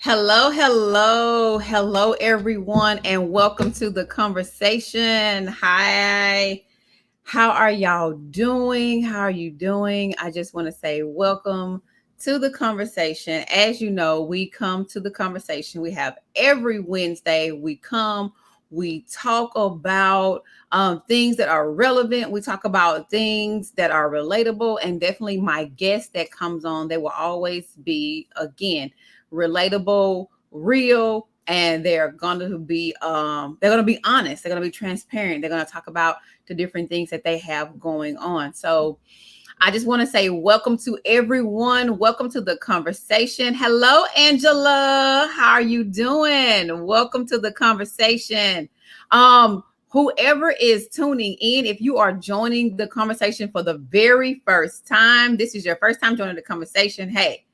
Hello, hello, hello, everyone, and welcome to the conversation. Hi, how are y'all doing? How are you doing? I just want to say welcome to the conversation. As you know, we come to the conversation. We have every Wednesday. We come, we talk about things that are relevant. We talk about things that are relatable, and definitely my guest that comes on, they will always be again relatable, real, and they're gonna be honest. They're gonna be transparent. They're gonna talk about the different things that they have going on. So I just want to say welcome to everyone. Welcome to the conversation. Hello, Angela. How are you doing? Welcome to the conversation. Whoever is tuning in, if you are joining the conversation for the very first time, this is your first time joining the conversation. Hey,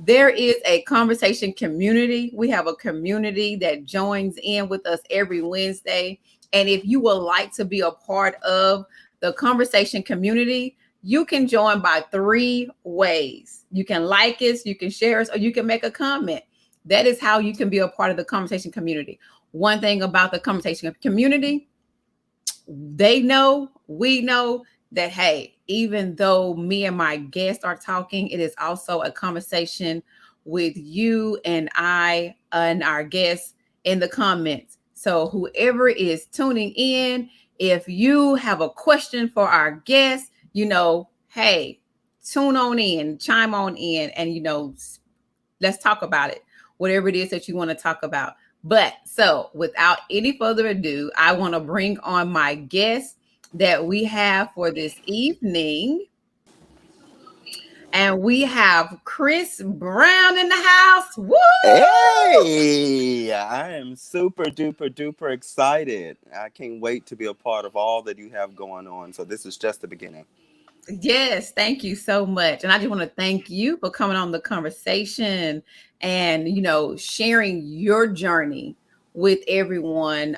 there is a conversation community. We have a community that joins in with us every Wednesday. And if you would like to be a part of the conversation community, you can join by three ways. You can like us, you can share us, or you can make a comment. That is how you can be a part of the conversation community. One thing about the conversation community, they know, we know that, hey, even though me and my guest are talking, it is also a conversation with you and I and our guests in the comments. So, whoever is tuning in, if you have a question for our guest, hey, tune on in, chime on in, and, let's talk about it, whatever it is that you want to talk about. But so, without any further ado, I want to bring on my guest that we have for this evening. And we have Chris Brown in the house. Woo! Hey, I am super duper duper excited. I can't wait to be a part of all that you have going on. So this is just the beginning. Yes, thank you so much. And I just want to thank you for coming on the conversation and, sharing your journey with everyone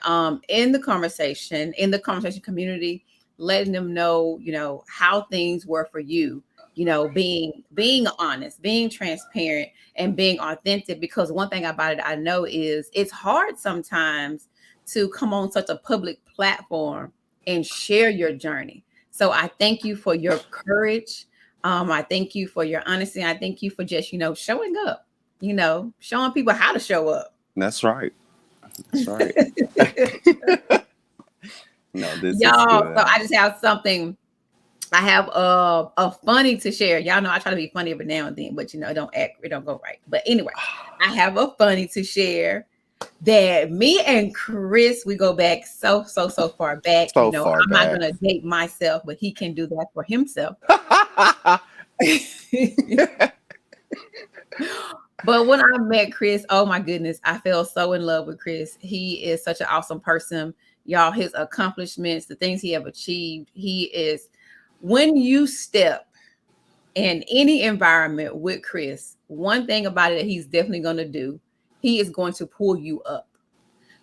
in the conversation community, letting them know, how things were for you, being honest, being transparent and being authentic, because one thing about it I know is it's hard sometimes to come on such a public platform and share your journey. So I thank you for your courage. I thank you for your honesty. I thank you for just, showing up, showing people how to show up. That's right. That's right. No, this is Y'all, so good. I just have something. I have a funny to share. Y'all know I try to be funny every now and then, but it don't go right. But anyway, I have a funny to share that me and Chris, we go back so far back. So far I'm not back. gonna date myself, but he can do that for himself. But when I met Chris, oh my goodness, I fell so in love with Chris. He is such an awesome person. Y'all, his accomplishments, the things he have achieved, he is when you step in any environment with Chris, one thing about it that he's definitely going to do, he is going to pull you up.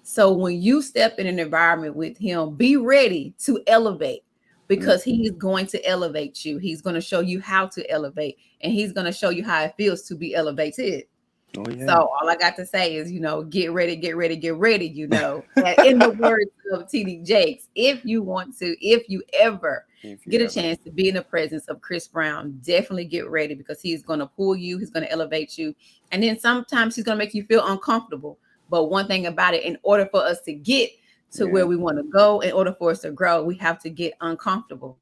So when you step in an environment with him, be ready to elevate because he is going to elevate you. He's going to show you how to elevate and he's going to show you how it feels to be elevated. Oh So yeah. all I got to say is, get ready, get ready, get ready, And in the words of TD Jakes, if you ever If you get a ever. chance to be in the presence of Chris Brown, definitely get ready because he's going to pull you, he's going to elevate you. And then sometimes he's going to make you feel uncomfortable. But one thing about it, in order for us to get to where Yeah. we want to go, in order for us to grow, we have to get uncomfortable.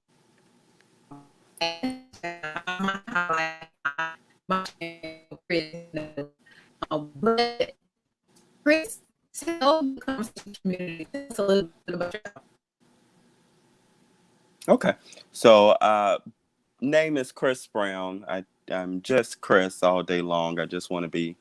But Chris, tell the conversation community tell us a little bit about yourself. Okay. So name is Chris Brown. I'm just Chris all day long. I just want to be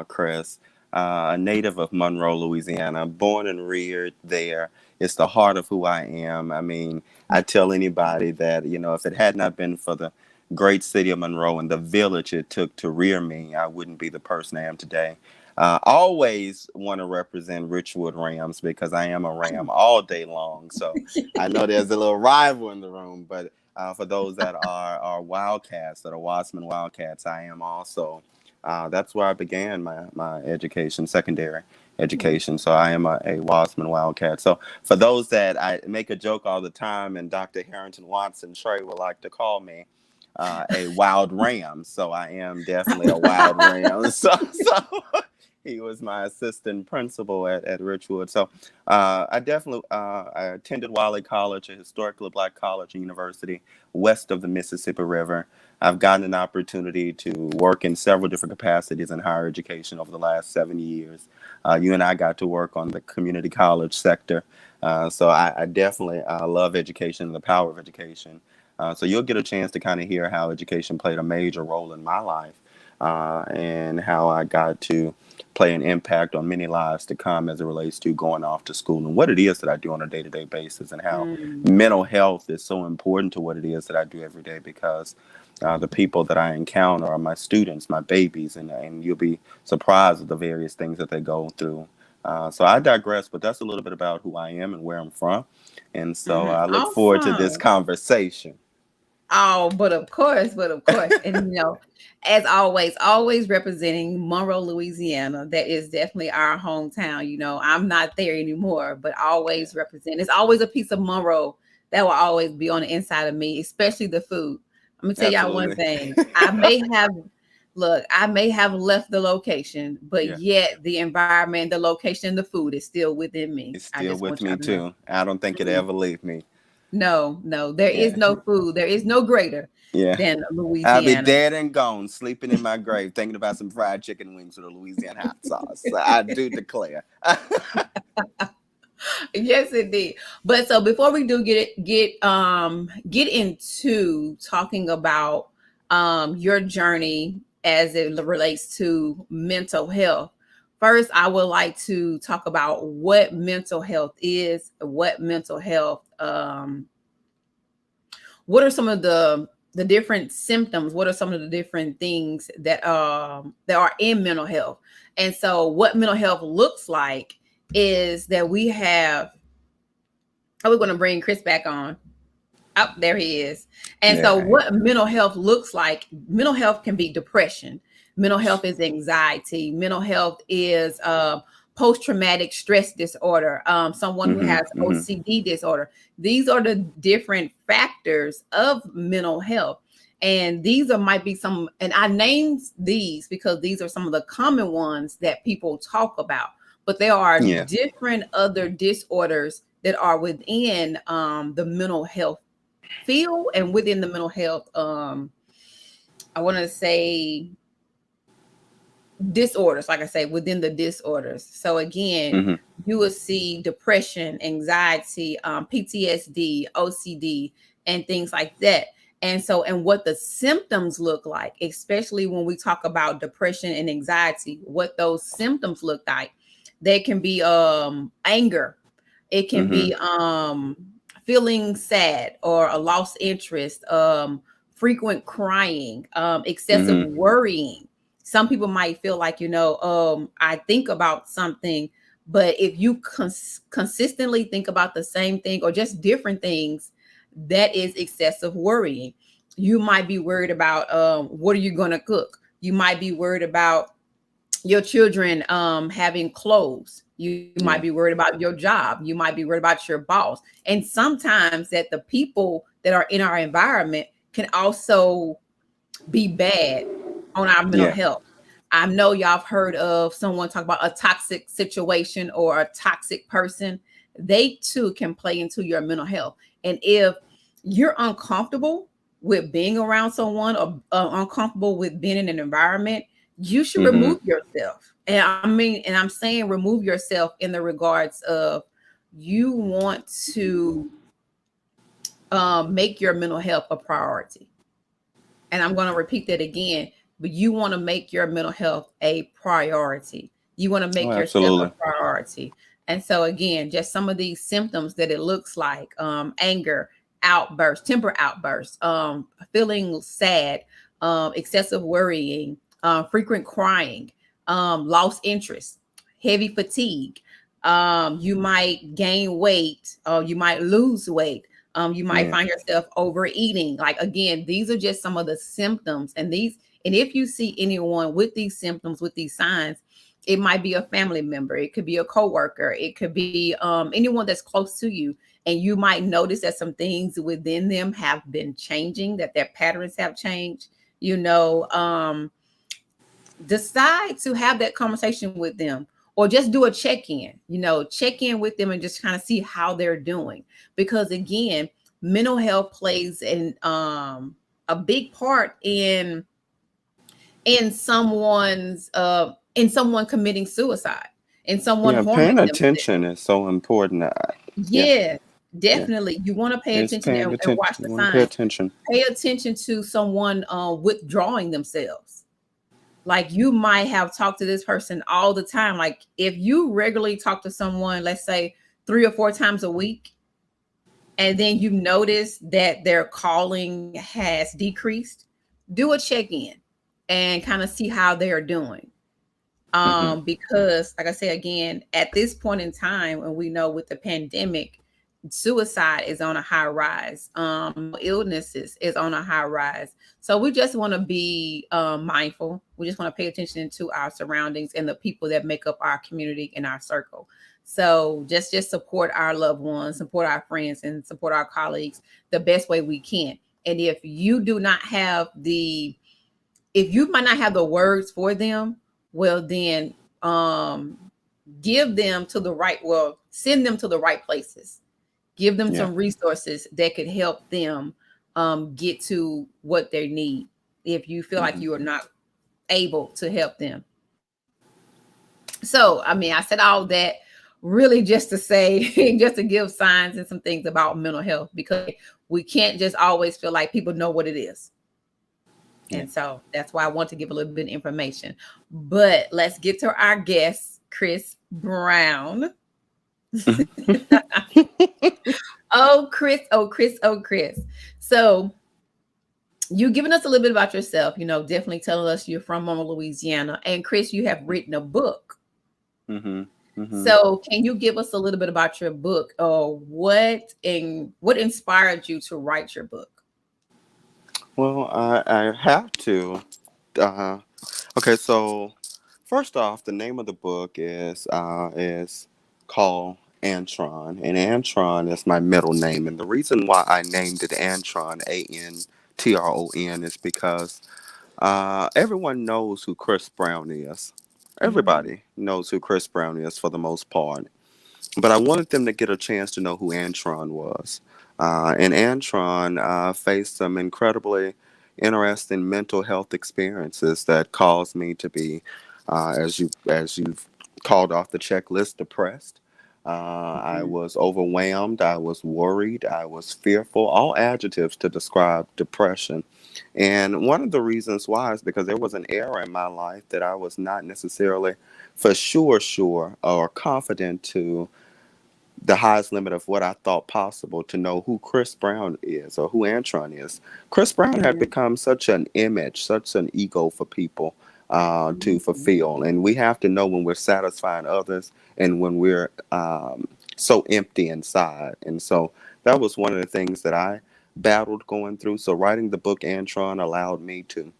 Chris. A native of Monroe, Louisiana, born and reared there. It's the heart of who I am. I mean, I tell anybody that, if it had not been for the great city of Monroe and the village it took to rear me, I wouldn't be the person I am today. Always want to represent Richwood Rams because I am a Ram all day long. So I know there's a little rival in the room, but for those that are Wildcats, that are Wattsman Wildcats, I am also That's where I began my education, secondary education. So I am a Wasman Wildcat. So for those that I make a joke all the time, and Dr. Harrington Watson Trey would like to call me a wild ram. So I am definitely a wild ram. So he was my assistant principal at Richwood. So I definitely I attended Wiley College, a historically black college and university west of the Mississippi River. I've gotten an opportunity to work in several different capacities in higher education over the last 7 years. You and I got to work on the community college sector. So I definitely love education and the power of education. So you'll get a chance to kind of hear how education played a major role in my life, and how I got to play an impact on many lives to come as it relates to going off to school and what it is that I do on a day-to-day basis, and how Mm. mental health is so important to what it is that I do every day, because the people that I encounter are my students, my babies, and you'll be surprised at the various things that they go through. So I digress, but that's a little bit about who I am and where I'm from. And so I look forward to this Awesome. conversation. Oh, but of course, and as always, always representing Monroe, Louisiana. That is definitely our hometown. I'm not there anymore, but Yeah, always represent. It's always a piece of Monroe that will always be on the inside of me, especially the food. I'm gonna tell y'all one absolutely. thing. I may have left the location, but Yeah, yet the environment, the location, the food is still within me. it's I still just with want me y'all to know. too. I don't think it Mhm. ever leave me. No, no, there is Yeah, no food. There is no greater yeah. than I'll be Louisiana. dead and gone, sleeping in my grave, thinking about some fried chicken wings with a Louisiana hot sauce. So I do declare. Yes, indeed. But so before we do get into talking about your journey as it relates to mental health, first I would like to talk about what mental health is, what are some of the different symptoms, what are some of the different things that are in mental health. And so what mental health looks like is that we have, oh, we're going to bring Chris back on. Oh, there he is. And so Yeah. what mental health looks like, mental health can be depression, mental health is anxiety, mental health is post-traumatic stress disorder, someone who Mm-hmm. has Mm-hmm. OCD disorder. These are the different factors of mental health. And these are might be some, and I named these because these are some of the common ones that people talk about. But there are Yeah. different other disorders that are within the mental health field and within the mental health, I want to say disorders, like I say, within the disorders. So again, Mm-hmm. you will see depression, anxiety, PTSD, OCD, and things like that. And so, and what the symptoms look like, especially when we talk about depression and anxiety, what those symptoms look like, they can be anger, it can Mm-hmm. be feeling sad or a lost interest, frequent crying, excessive Mm-hmm. worrying. Some people might feel like, I think about something, but if you consistently think about the same thing or just different things, that is excessive worrying. You might be worried about what are you going to cook. You might be worried about your children having clothes. You might be Yeah. worried about your job. You might be worried about your boss. And sometimes that the people that are in our environment can also be bad on our mental Yeah. health. I know y'all have heard of someone talk about a toxic situation or a toxic person. They too can play into your mental health. And if you're uncomfortable with being around someone or uncomfortable with being in an environment, you should Mm-hmm. remove yourself. And I'm saying remove yourself in the regards of you want to make your mental health a priority. And I'm going to repeat that again, but you want to make your mental health a priority. You want to Oh, make yourself a absolutely. priority. And so, again, just some of these symptoms that it looks like anger, outbursts, temper outbursts, feeling sad, excessive worrying, frequent crying, lost interest, heavy fatigue. You might gain weight or you might lose weight, You might Yeah. find yourself overeating. Like, again, these are just some of the symptoms. And if you see anyone with these symptoms, with these signs, it might be a family member, it could be a coworker, it could be anyone that's close to you, and you might notice that some things within them have been changing, that their patterns have changed. You know, decide to have that conversation with them, or just do a check-in, check in with them and just kind of see how they're doing. Because again, mental health plays a big part in someone committing suicide, in someone Yeah. harming Paying themselves. attention is so important. Yeah. Yeah, Yeah. definitely. You want to pay It's attention paying and attention. watch You the want to pay signs. attention. Pay attention to someone withdrawing themselves. Like, you might have talked to this person all the time. Like, if you regularly talk to someone, let's say 3 or 4 times a week, and then you notice that their calling has decreased, do a check-in and kind of see how they are doing. Hmm. Because like I say again, at this point in time, and we know with the pandemic, suicide is on a high rise, illnesses is on a high rise. So we just want to be mindful. We just want to pay attention to our surroundings and the people that make up our community and our circle. So just support our loved ones, support our friends, and support our colleagues the best way we can. And if you might not have the words for them, well then, um give them to the right well send them to the right places. Give them Yeah. some resources that could help them get to what they need, if you feel like Hmm. you are not able to help them. So I mean, I said all that really just to say just to give signs and some things about mental health, because we can't just always feel like people know what it is. Yeah. And so that's why I want to give a little bit of information. But let's get to our guest, Chris Brown. Oh, Chris, oh, Chris, oh, Chris. So you giving us a little bit about yourself, definitely telling us you're from Monroe, Louisiana. And Chris, you have written a book. Hmm. Hmm. So can you give us a little bit about your book, or what inspired you to write your book? Well, I have to. Uh, okay, so first off, the name of the book is called Antron, and Antron is my middle name, and the reason why I named it Antron, Antron, is because everyone knows who Chris Brown is. Hmm. Everybody knows who Chris Brown is for the most part. But I wanted them to get a chance to know who Antron was. And Antron faced some incredibly interesting mental health experiences that caused me to be, as you've called off the checklist, depressed. I Hmm. was overwhelmed. I was worried. I was fearful. All adjectives to describe depression. And one of the reasons why is because there was an era in my life that I was not necessarily for sure or confident to the highest limit of what I thought possible to know who Chris Brown is or who Antron is. Chris Brown had Hmm. become such an image, such an ego for people to Hmm. fulfill. And we have to know when we're satisfying others and when we're so empty inside. And so that was one of the things that I battled going through. So writing the book Antron allowed me to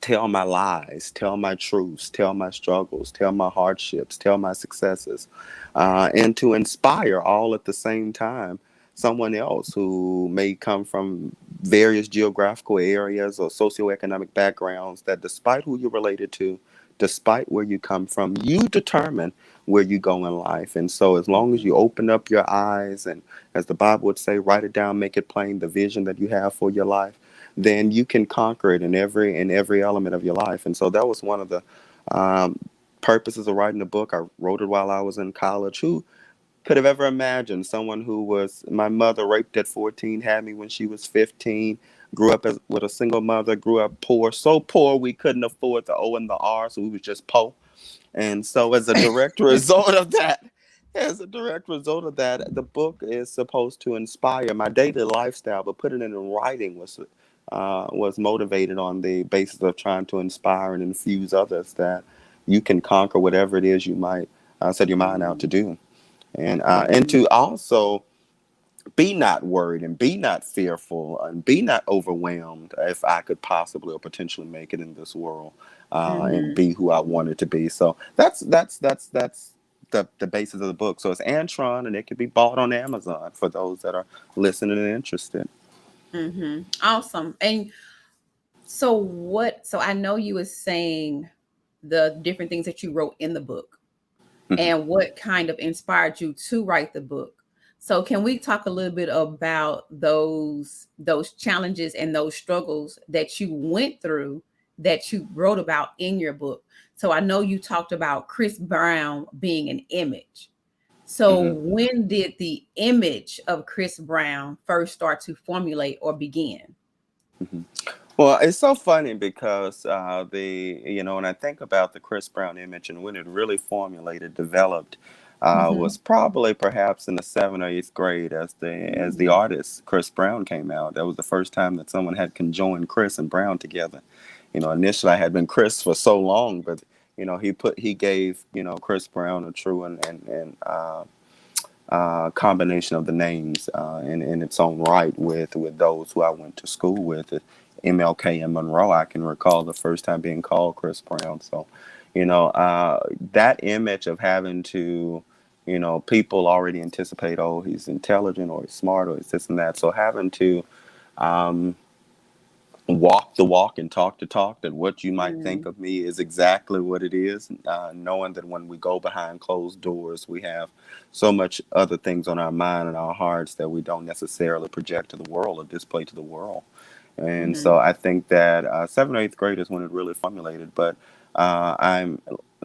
tell my lies, tell my truths, tell my struggles, tell my hardships, tell my successes, and to inspire all at the same time someone else who may come from various geographical areas or socioeconomic backgrounds that despite who you're related to, despite where you come from, you determine where you go in life. And so as long as you open up your eyes and, as the Bible would say, write it down, make it plain, the vision that you have for your life, then you can conquer it in every element of your life. And so that was one of the um, purposes of writing the book. I wrote it while I was in college. Who could have ever imagined someone who was my mother raped at 14, had me when she was 15, grew up with a single mother, grew up poor, so poor we couldn't afford the O and the R, so we was just poor. And so, as a direct result of that, the book is supposed to inspire my daily lifestyle, but putting it in writing was motivated on the basis of trying to inspire and infuse others that you can conquer whatever it is you might set your mind out to Hmm. do, and Hmm. to also be not worried and be not fearful and be not overwhelmed if I could possibly or potentially make it in this world, and Mm-hmm. be who I wanted to be. So that's the basis of the book. So it's Antron, and it can be bought on Amazon for those that are listening and interested. Mm-hmm. Awesome. And so what? So I know you was saying the different things that you wrote in the book, Mhm. and what kind of inspired you to write the book. So can we talk a little bit about those challenges and those struggles that you went through that you wrote about in your book? So I know you talked about Chris Brown being an image. So Mhm. when did the image of Chris Brown first start to formulate or begin? Mhm. Well, it's so funny because when I think about the Chris Brown image and when it really formulated, developed, Mm-hmm. was probably perhaps in the seventh or eighth grade as the Mm-hmm. artist Chris Brown came out. That was the first time that someone had conjoined Chris and Brown together. Initially I had been Chris for so long, but he gave Chris Brown a true and combination of the names in its own right with those who I went to school with. MLK and Monroe, I can recall the first time being called Chris Brown. So, that image of having to, people already anticipate, oh, he's intelligent or he's smart or he's this and that. So having to um, walk the walk and talk the talk, that what you might think of me is exactly what it is, knowing that when we go behind closed doors we have so much other things on our mind and our hearts that we don't necessarily project to the world or display to the world. And Mm-hmm. so I think that seventh or eighth grade is when it really formulated. But I'm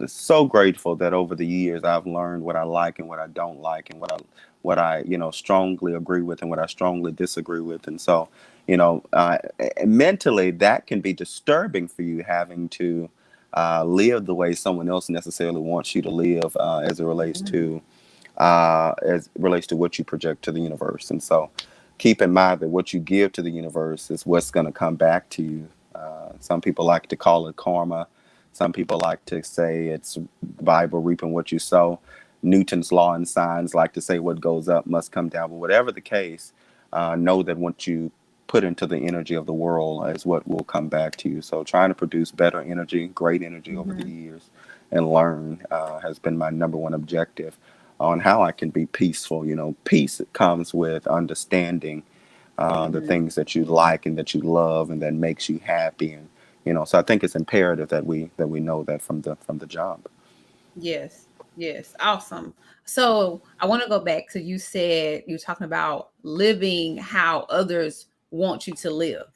so grateful that over the years I've learned what I like and what I don't like, and what I strongly agree with and what I strongly disagree with. And so mentally that can be disturbing for you, having to live the way someone else necessarily wants you to live, Mm-hmm. as it relates to what you project to the universe. And so keep in mind that what you give to the universe is what's going to come back to you. Some people like to call it karma. Some people like to say it's the Bible, reaping what you sow. Newton's law and signs like to say what goes up must come down. But whatever the case, know that what you put into the energy of the world is what will come back to you. So trying to produce better energy, great energy over the Mm-hmm. years and learn has been my number one objective on how I can be peaceful. Peace comes with understanding the Mm-hmm. things that you like and that you love and that makes you happy. And so I think it's imperative that we know that from the job. Yes, yes, awesome. So I want to go back to, you said you're talking about living how others want you to live.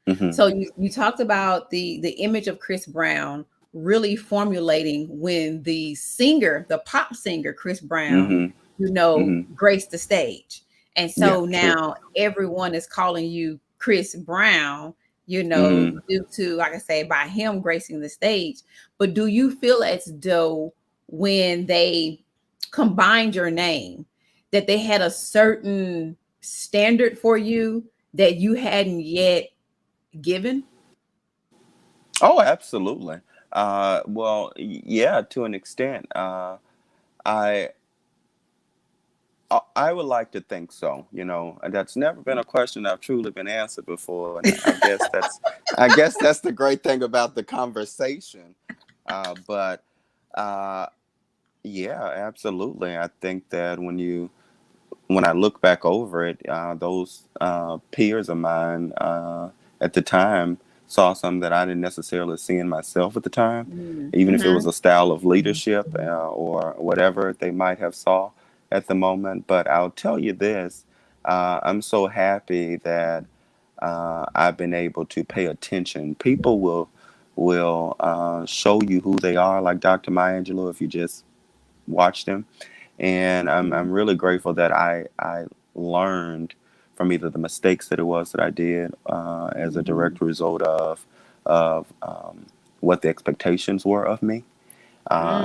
Hmm. So you talked about the image of Chris Brown really formulating when the pop singer Chris Brown, Hmm. Hmm. graced the stage. And Yeah, so true. now everyone is calling you Chris Brown, Hmm. due to, like I say, by him gracing the stage. But do you feel as though when they combined your name, that they had a certain standard for you that you hadn't yet given? Oh, absolutely. Well, yeah, to an extent. I I would like to think so. And that's never been a question I've truly been answered before, and I guess that's the great thing about the conversation. But uh, yeah, absolutely. I think that when I look back over it, those peers of mine at the time saw something that I didn't necessarily see in myself at the time, Mm, even if it was mhm, a style of leadership or whatever they might have saw at the moment. But I'll tell you this: I'm so happy that I've been able to pay attention. People will show you who they are, like Dr. Maya Angelou, if you just watch them. And I'm mhm, really grateful that I learned from either the mistakes that it was that I did as a mhm, direct result of what the expectations were of me.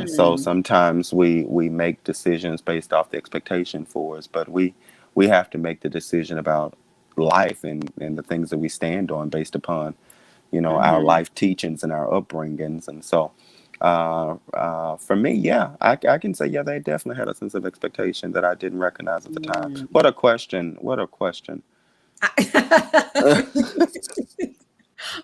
So mm, sometimes we make decisions based off the expectation for us, but we have to make the decision about life and the things that we stand on based upon our mhm, life teachings and our upbringings. And so For me, yeah, I can say, yeah, they definitely had a sense of expectation that I didn't recognize at the time. Mm. What a question! What a question!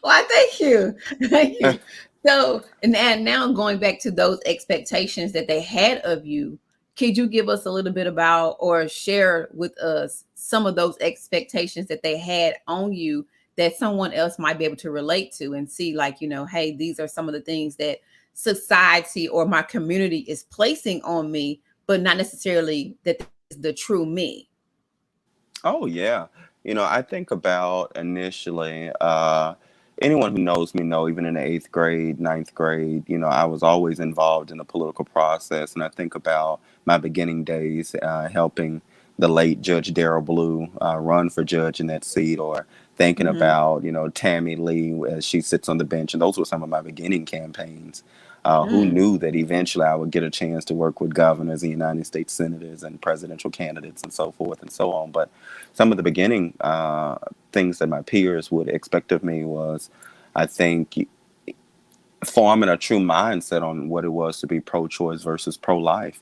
Well, thank you. Thank you. So, and now going back to those expectations that they had of you, could you give us a little bit about or share with us some of those expectations that they had on you that someone else might be able to relate to and see, like, hey, these are some of the things that society or my community is placing on me, but not necessarily that this is the true me. Oh yeah. I think about initially, anyone who knows me know even in the eighth grade, ninth grade, I was always involved in the political process. And I think about my beginning days helping the late Judge Darrell Blue run for judge in that seat, or thinking Mm-hmm. about, Tammy Lee as she sits on the bench. And those were some of my beginning campaigns. Who Mm, knew that eventually I would get a chance to work with governors and United States senators and presidential candidates and so forth and so on. But some of the beginning things that my peers would expect of me was, I think, forming a true mindset on what it was to be pro-choice versus pro-life.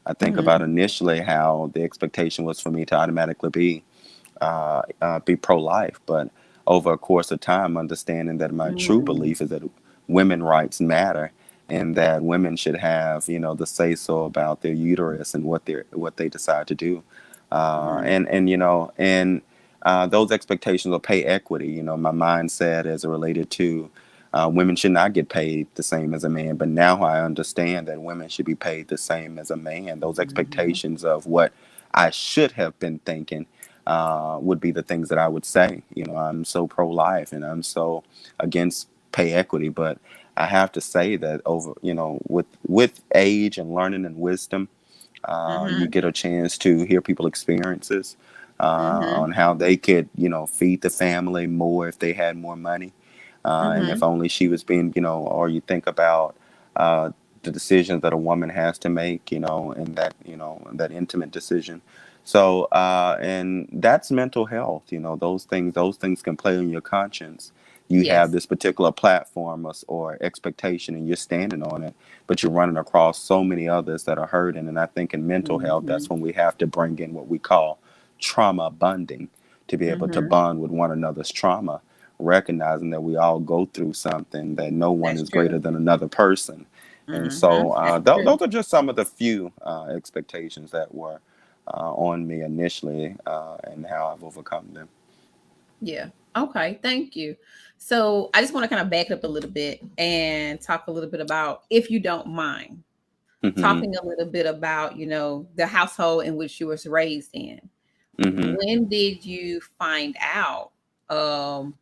I think mm-hmm. about initially how the expectation was for me to automatically be pro-life, but over a course of time, understanding that my true Mm, belief is that women rights matter, and that women should have, the say so about their uterus and what they decide to do, mhm, and those expectations of pay equity. My mindset as it related to women should not get paid the same as a man, but now I understand that women should be paid the same as a man. Those mhm, expectations of what I should have been thinking would be the things that I would say. I'm so pro-life and I'm so against pay equity, but I have to say that over, with age and learning and wisdom, you mhm, get a chance to hear people experiences mhm, on how they could, feed the family more if they had more money, and if mhm, only she was being, or you think about uh, the decisions that a woman has to make, and that, that intimate decision. So, and that's mental health. Those things can play on your conscience. You have yes, this particular platform or expectation, and you're standing on it, but you're running across so many others that are hurting. And I think in mental health, that's mhm, when we have to bring in what we call trauma bonding, to be able to mhm, bond with one another's trauma, recognizing that we all go through something, that no one that's is greater true, than another person. And mhm, so that's true, those are just some of the few expectations that were on me initially, and how I've overcome them. yeah, okay, thank you. So, I just wanna kinda back up a little bit and talk a little bit about, if you don't mind, Hmm. talking a little bit about, the household in which you was raised in. Hmm. When did you find out, um,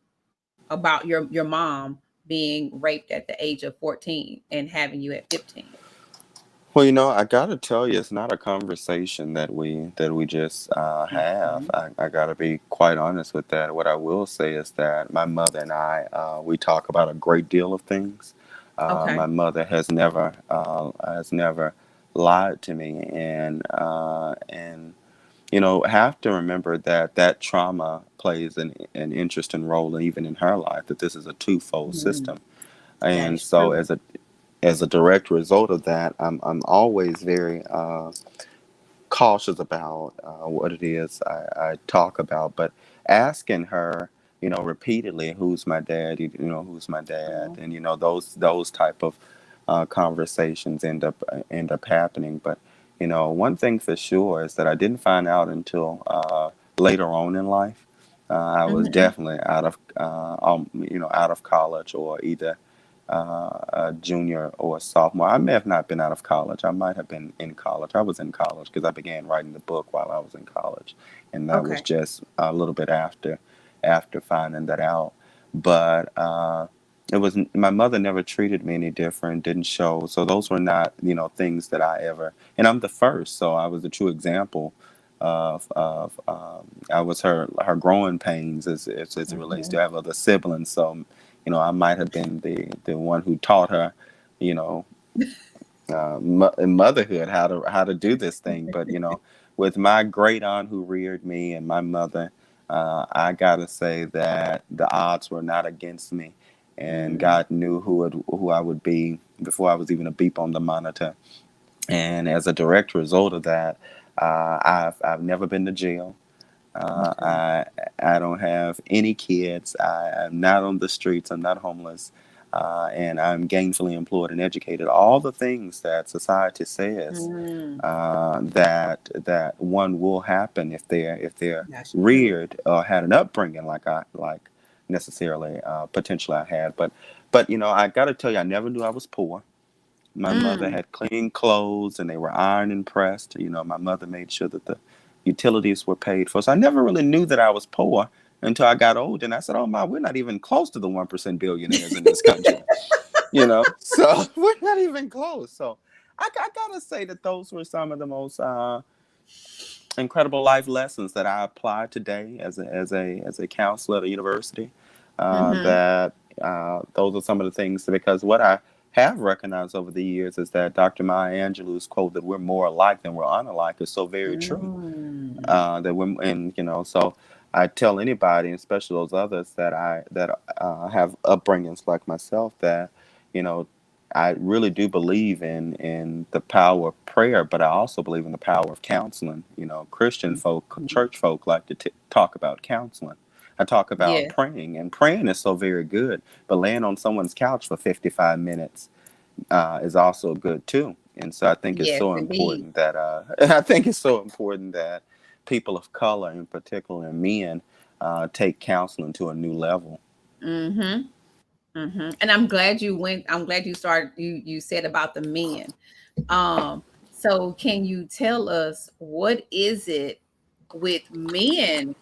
about your mom being raped at the age of 14 and having you at 15? Well, I gotta tell you, it's not a conversation that we just have. Mhm. I gotta be quite honest with that. What I will say is that my mother and I, we talk about a great deal of things. Okay. My mother has never lied to me, and have to remember that that trauma plays an interesting role even in her life. That this is a twofold Mhm. system, That and is so true. as a direct result of that, I'm always very cautious about what it is I talk about, but asking her, repeatedly, who's my dad, who's my dad, Mhm. and those type of conversations end up happening. But one thing for sure is that I didn't find out until later on in life. I was Mhm. definitely out of college, or either a junior or a sophomore. I may have not been out of college. I might have been in college. I was in college because I began writing the book while I was in college, and that was Okay. just a little bit after finding that out. But it was my mother never treated me any different. Didn't show. So those were not things that I ever. And I'm the first, so I was a true example of I was her growing pains as it relates to. Mhm. I have other siblings, so I might have been the one who taught her, you know, in motherhood how to do this thing. But with my great aunt who reared me and my mother, I gotta say that the odds were not against me. and Mm. God knew who I would be before I was even a beep on the monitor. And as a direct result of that, I've never been to jail. Uh, Okay. I I don't have any kids. I'm not on the streets. I'm not homeless, and I'm gainfully employed and educated. All the things that society says Mm. that one will happen if they're That's true. reared or had an upbringing like necessarily potentially I had. But I got to tell you, I never knew I was poor. My mother Mm. had clean clothes and they were ironed and pressed. My mother made sure that the utilities were paid for. So I never really knew that I was poor until I got old. And I said, oh my, we're not even close to the 1% billionaires in this country. So we're not even close. So I gotta say that those were some of the most incredible life lessons that I apply today as a counselor at a university. Mm-hmm. That those are some of the things, because what I have recognized over the years is that Dr. Maya Angelou's quote that we're more alike than we're unalike is so very true. Mm. That when and so I tell anybody, especially those others that have upbringings like myself, that you know I really do believe in the power of prayer, but I also believe in the power of counseling. Christian folk, Mhm. church folk like to talk about counseling. I talk about Yes, praying, and praying is so very good. But laying on someone's couch for 55 minutes is also good too. And so I think it's yes, so indeed. important that I think it's so important that people of color, in particular men, take counseling to a new level. Mm-hmm. Mm-hmm. And I'm glad you went. I'm glad you started. You said about the men. So can you tell us what is it with men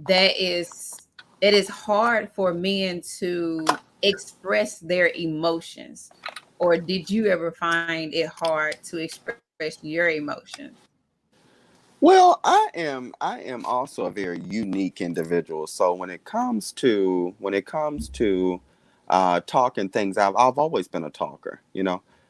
that is hard for men to express their emotions? Or did you ever find it hard to express your emotions? Well, I am also a very unique individual. So when it comes to talking things, I've always been a talker,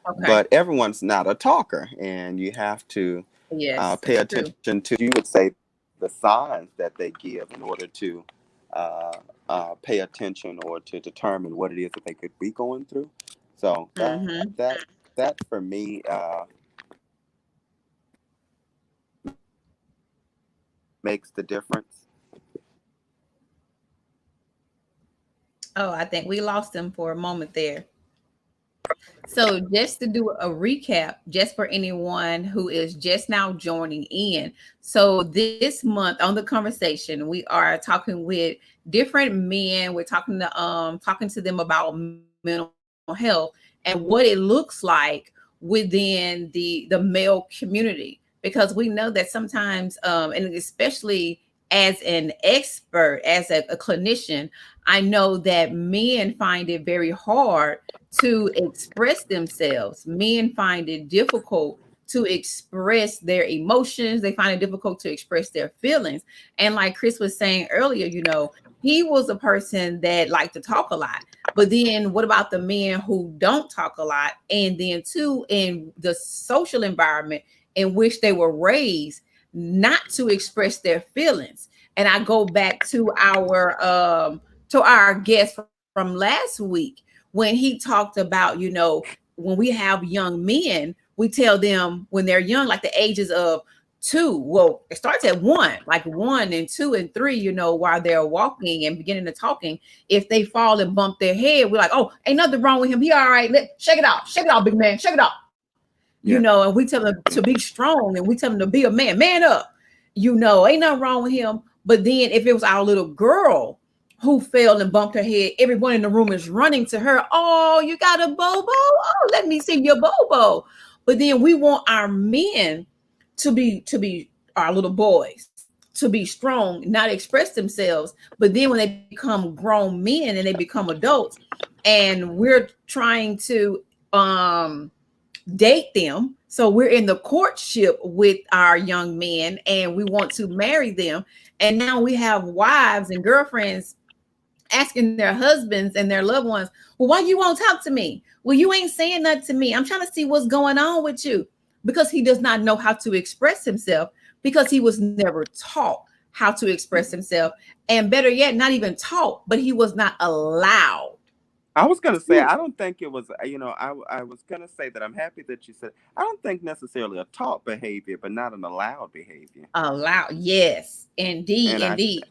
Okay. but everyone's not a talker, and you have to Yes, pay that's true. attention to, you would say, the signs that they give in order to uh, pay attention or to determine what it is that they could be going through. So Mm-hmm. that for me makes the difference. Oh, I think we lost him for a moment there. So, just to do a recap, just for anyone who is just now joining in. So, this month on the conversation, we are talking with different men. We're talking to them about mental health and what it looks like within the male community, because we know that sometimes and especially as an expert, as a clinician, I know that men find it very hard to express themselves. Men find it difficult to express their emotions. They find it difficult to express their feelings. And like Chris was saying earlier, he was a person that liked to talk a lot. But then what about the men who don't talk a lot? And then too, in the social environment in which they were raised not to express their feelings. And I go back to our guest from last week when he talked about, when we have young men, we tell them when they're young, like the ages of two. Well, it starts at one, like 1 and 2 and 3, while they're walking and beginning to talking. If they fall and bump their head, we're like, oh, ain't nothing wrong with him. He all right. Shake it off, big man. Shake it off. Yeah. And we tell them to be strong and we tell them to be a man up. Ain't nothing wrong with him. But then if it was our little girl who fell and bumped her head, everyone in the room is running to her. Oh, you got a bobo? Oh, let me see your bobo. But then we want our men to be our little boys to be strong, not express themselves. But then when they become grown men and they become adults, and we're trying to um date them. So we're in the courtship with our young men and we want to marry them. And now we have wives and girlfriends asking their husbands and their loved ones, well, why you won't talk to me? Well, you ain't saying nothing to me. I'm trying to see what's going on with you. Because he does not know how to express himself, because he was never taught how to express himself. And better yet, not even taught, but he was not allowed. I was gonna say Ooh, I don't think it was. I was gonna say that I'm happy that you said. I don't think necessarily a taught behavior, but not an allowed behavior. allow. Yes, indeed, And I indeed.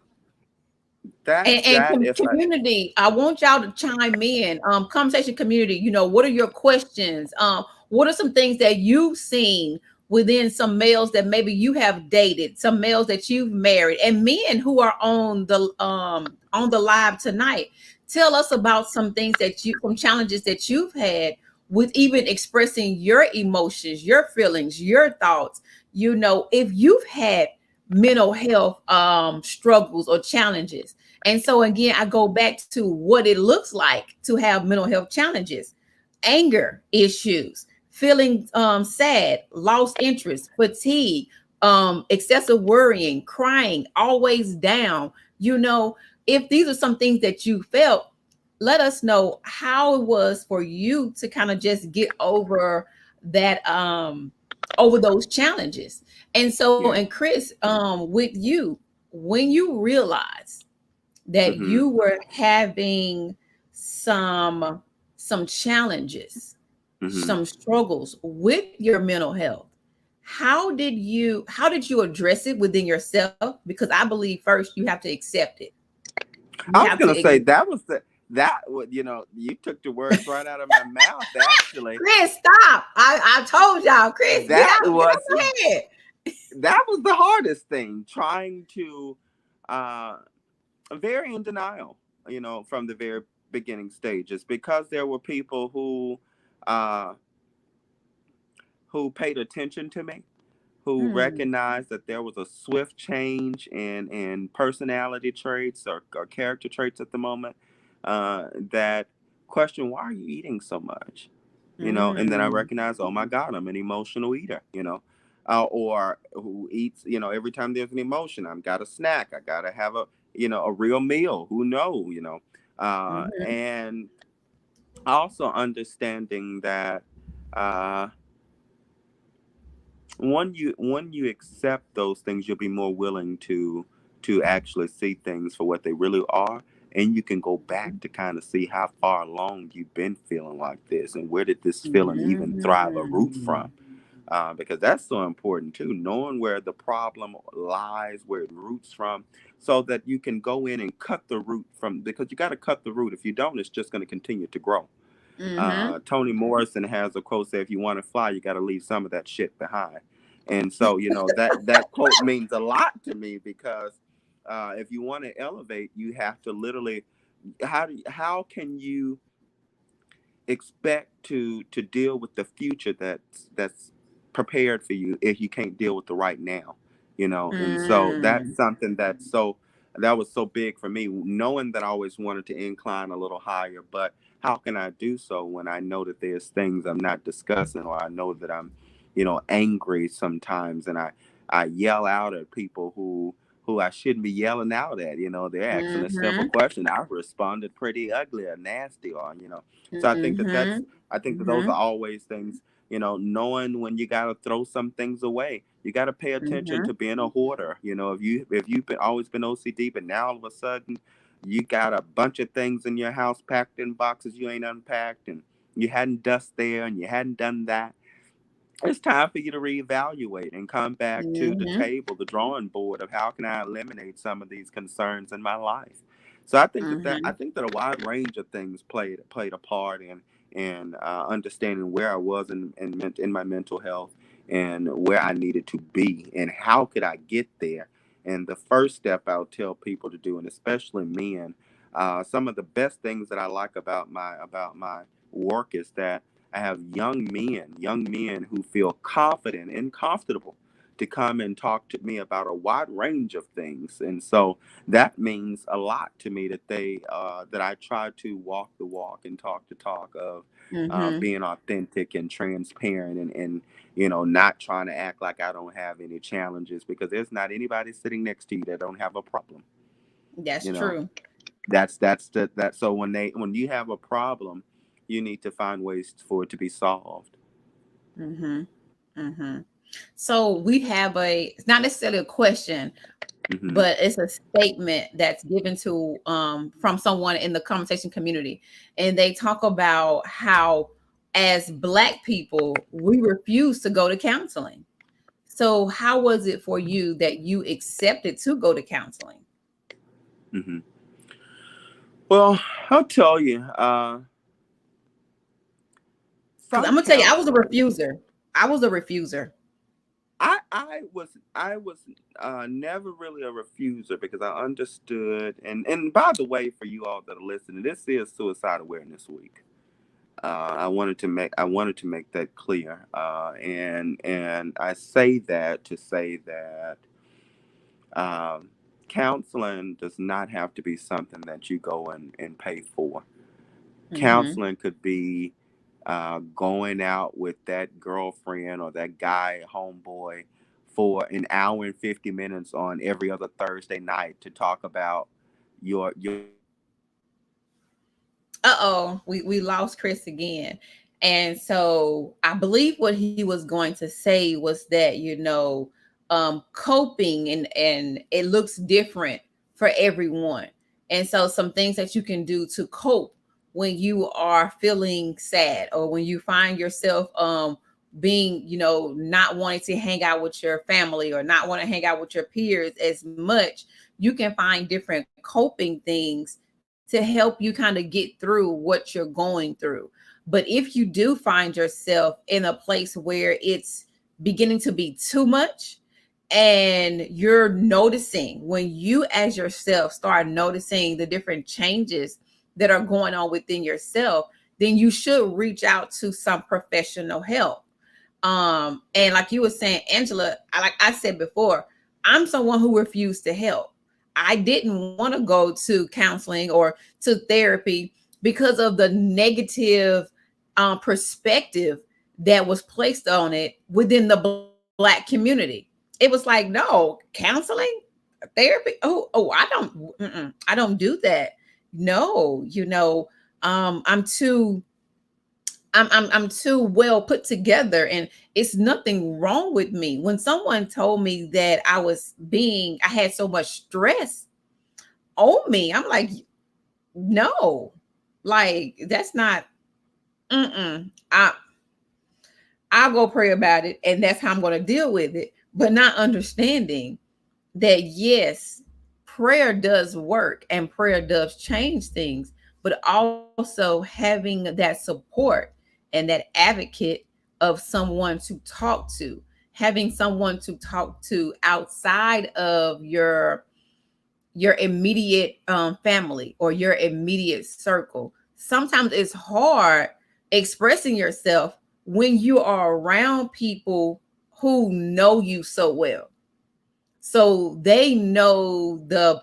that And that if I community, I want y'all to chime in. Conversation community, what are your questions? What are some things that you've seen within some males that maybe you have dated, some males that you've married, and men who are on the live tonight? Tell us about some things that you, some challenges that you've had with even expressing your emotions, your feelings, your thoughts. If you've had mental health struggles or challenges. And so again, I go back to what it looks like to have mental health challenges, anger issues, feeling sad, lost interest, fatigue, excessive worrying, crying, always down. If these are some things that you felt, let us know how it was for you to kind of just get that over those challenges. And so, and yeah. Chris, with you, when you realize that Mm-hmm. you were having some some challenges, Mm-hmm. some struggles with your mental health, how did you address it within yourself? Because I believe first you have to accept it. You I was have to gonna say that was the that would you took the words right out of my mouth. Actually, Chris, stop. I told y'all, Chris, that get was out my head. that was the hardest thing. Trying to uh very in denial, from the very beginning stages, because there were people uh who paid attention to me, who Mm, recognized that there was a swift change in personality traits or character traits at the moment, that question, why are you eating so much? And then I mm, recognized, oh my God, I'm an emotional eater, or who eats, every time there's an emotion, I've got a snack, I got to have a real meal, who know, mhm, and also understanding that, uh, when you accept those things, you'll be more willing to actually see things for what they really are, and you can go back to kind of see how far along you've been feeling like this, and where did this feeling even thrive a root mhm, from, because that's so important too, knowing where the problem lies, where it roots from, so that you can go in and cut the root from, because you got to cut the root. If you don't, it's just going to continue to grow. mhm. Toni Morrison has a quote say, "If you want to fly, you got to leave some of that shit behind." And so, that quote means a lot to me, because if you want to elevate, you have to literally, how can you expect to deal with the future that's prepared for you if you can't deal with the right now, and so that's Mm, something that was so big for me, knowing that I always wanted to incline a little higher, but how can I do so when I know that there's things I'm not discussing, or I know that I'm angry sometimes, and I yell out at people who I shouldn't be yelling out at. They're asking a simple mhm, question, I responded pretty ugly or nasty, or so mhm, I think that those are mhm, always things, knowing when you got to throw some things away. You got to pay attention mhm, to being a hoarder. If you've always been OCD, but now all of a sudden you got a bunch of things in your house packed in boxes you ain't unpacked, and you hadn't dust there and you hadn't done that, it's time for you to reevaluate and come back to the mhm, table, the drawing board of how can I eliminate some of these concerns in my life. So I think that a wide range of things played a part in understanding where I was in my mental health, and where I needed to be, and how could I get there. And the first step I'll tell people to do, and especially men, some of the best things that I like about my work is that I have young men who feel confident and comfortable to come and talk to me about a wide range of things, and so that means a lot to me, that I try to walk the walk and talk the talk of, mhm. being authentic and transparent, and not trying to act like I don't have any challenges, because there's not anybody sitting next to you that don't have a problem. That's You know, true. that's so when you have a problem, you need to find ways for it to be solved. Mhm, mhm. So we have it's not necessarily a question, Mm-hmm. but it's a statement that's given to from someone in the conversation community, and they talk about how as Black people we refuse to go to counseling. So how was it for you that you accepted to go to counseling? Mm-hmm. Well, I'll tell you, Because some I'm gonna tell you, I was a counseling. refuser. I was a refuser. I was never really a refuser because I understood, and by the way, for you all that are listening, this is Suicide Awareness Week. I wanted to make that clear, and I say that to say that um, counseling does not have to be something that you go and pay for. Hmm. Counseling could be going out with that girlfriend or that guy homeboy for an hour and 50 minutes on every other Thursday night to talk about your Uh-oh, we lost Chris again. And so I believe what he was going to say was that, coping and it looks different for everyone. And so some things that you can do to cope when you are feeling sad, or when you find yourself being, not wanting to hang out with your family or not want to hang out with your peers as much, you can find different coping things to help you kind of get through what you're going through. But if you do find yourself in a place where it's beginning to be too much, and you're noticing, when you as yourself start noticing the different changes that are going on within yourself, then you should reach out to some professional help. And like you were saying, Angela, like I said before, I'm someone who refused to help. I didn't want to go to counseling or to therapy because of the negative perspective that was placed on it within the Black community. It was like, no, counseling, therapy. Oh, I don't do that. No, I'm too I'm too well put together, and it's nothing wrong with me. When someone told me that I had so much stress on me, I'm like, no, like that's not. I I'll go pray about it, and that's how I'm going to deal with it. But not understanding that yes, prayer does work and prayer does change things, but also having that support and that advocate of someone to talk to, having someone to talk to outside of your immediate family or your immediate circle. Sometimes it's hard expressing yourself when you are around people who know you so well, so they know the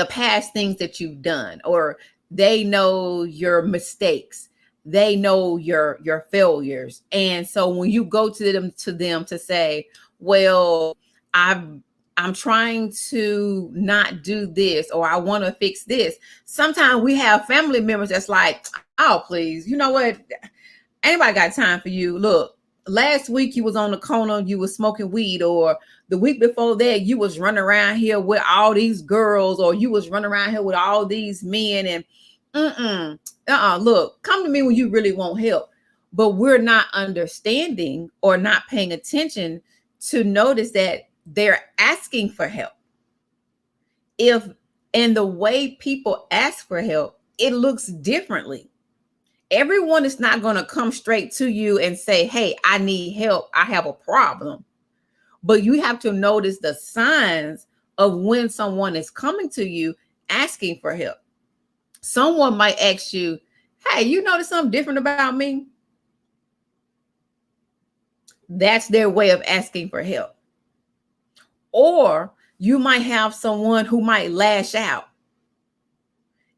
past things that you've done, or they know your mistakes, they know your failures. And so when you go to them to say, well, I'm trying to not do this, or I want to fix this, sometimes we have family members that's like, oh please, you know what, anybody got time for you? Look, last week you was on the corner, you was smoking weed, or the week before that you was running around here with all these girls, or you was running around here with all these men, and look, come to me when you really want help. But we're not understanding or not paying attention to notice that they're asking for help. If and the way people ask for help, it looks differently. Everyone is not going to come straight to you and say, hey, I need help, I have a problem. But you have to notice the signs of when someone is coming to you asking for help. Someone might ask you, hey, you notice something different about me? That's their way of asking for help. Or you might have someone who might lash out.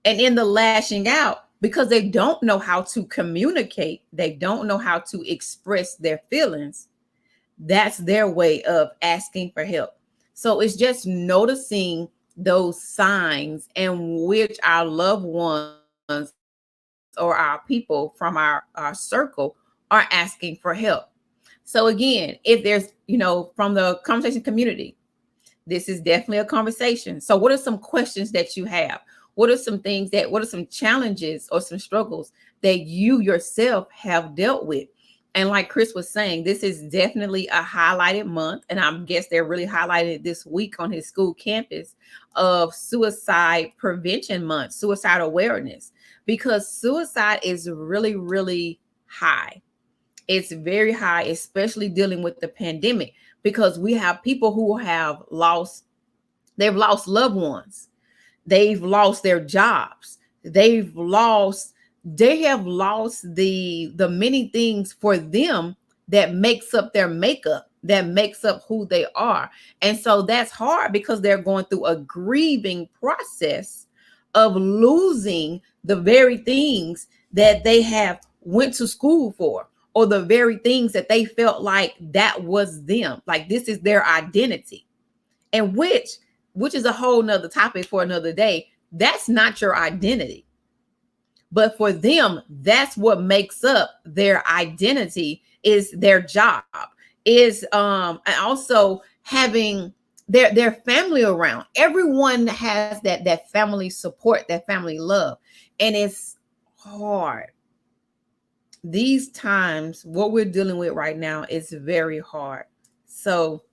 And in the lashing out, because they don't know how to communicate, they don't know how to express their feelings, that's their way of asking for help. So it's just noticing those signs in which our loved ones or our people from our circle are asking for help. So again, if there's, from the conversation community, this is definitely a conversation. So what are some questions that you have? What are some challenges or some struggles that you yourself have dealt with? And like Chris was saying, this is definitely a highlighted month. And I guess they're really highlighted this week on his school campus of Suicide Prevention Month, suicide awareness, because suicide is really, really high. It's very high, especially dealing with the pandemic, because we have people who they've lost loved ones, they've lost their jobs, they have lost the many things for them that makes up their makeup, that makes up who they are. And so that's hard because they're going through a grieving process of losing the very things that they have went to school for, or the very things that they felt like that was them, like this is their identity. And which is a whole nother topic for another day. That's not your identity, but for them, that's what makes up their identity, is their job, is and also having their family around. Everyone has that family support, that family love. And it's hard these times. What we're dealing with right now is very hard. So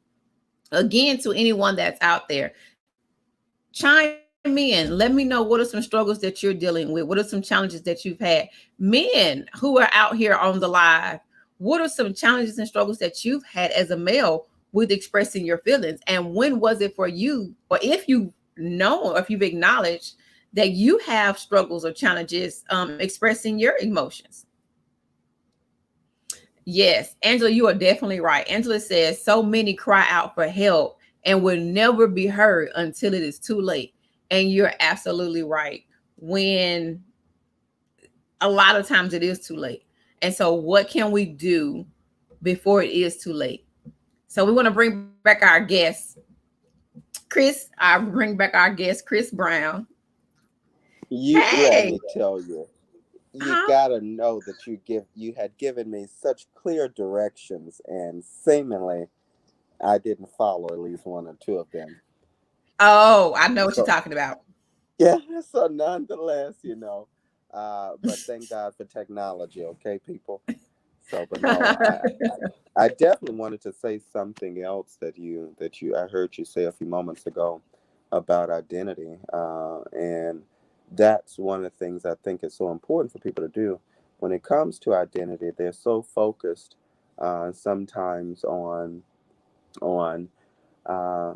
again, to anyone that's out there, chime in. Let me know, what are some struggles that you're dealing with? What are some challenges that you've had? Men who are out here on the live, what are some challenges and struggles that you've had as a male with expressing your feelings? And when was it for you? Or if you know, or if you've acknowledged that you have struggles or challenges expressing your emotions. Yes, Angela, you are definitely right. Angela says so many cry out for help and will never be heard until it is too late. And you're absolutely right. When a lot of times it is too late. And so, what can we do before it is too late? So, we want to bring back our guest, Chris. I bring back our guest, Chris Brown. You let Hey, me tell you, you huh? gotta know that you had given me such clear directions, and seemingly I didn't follow at least one or two of them. Oh, I know what you're So talking about. yeah, so nonetheless, but thank God for technology, okay, people. So, but no, I definitely wanted to say something else that you I heard you say a few moments ago about identity, and that's one of the things I think is so important for people to do when it comes to identity. They're so focused sometimes on uh,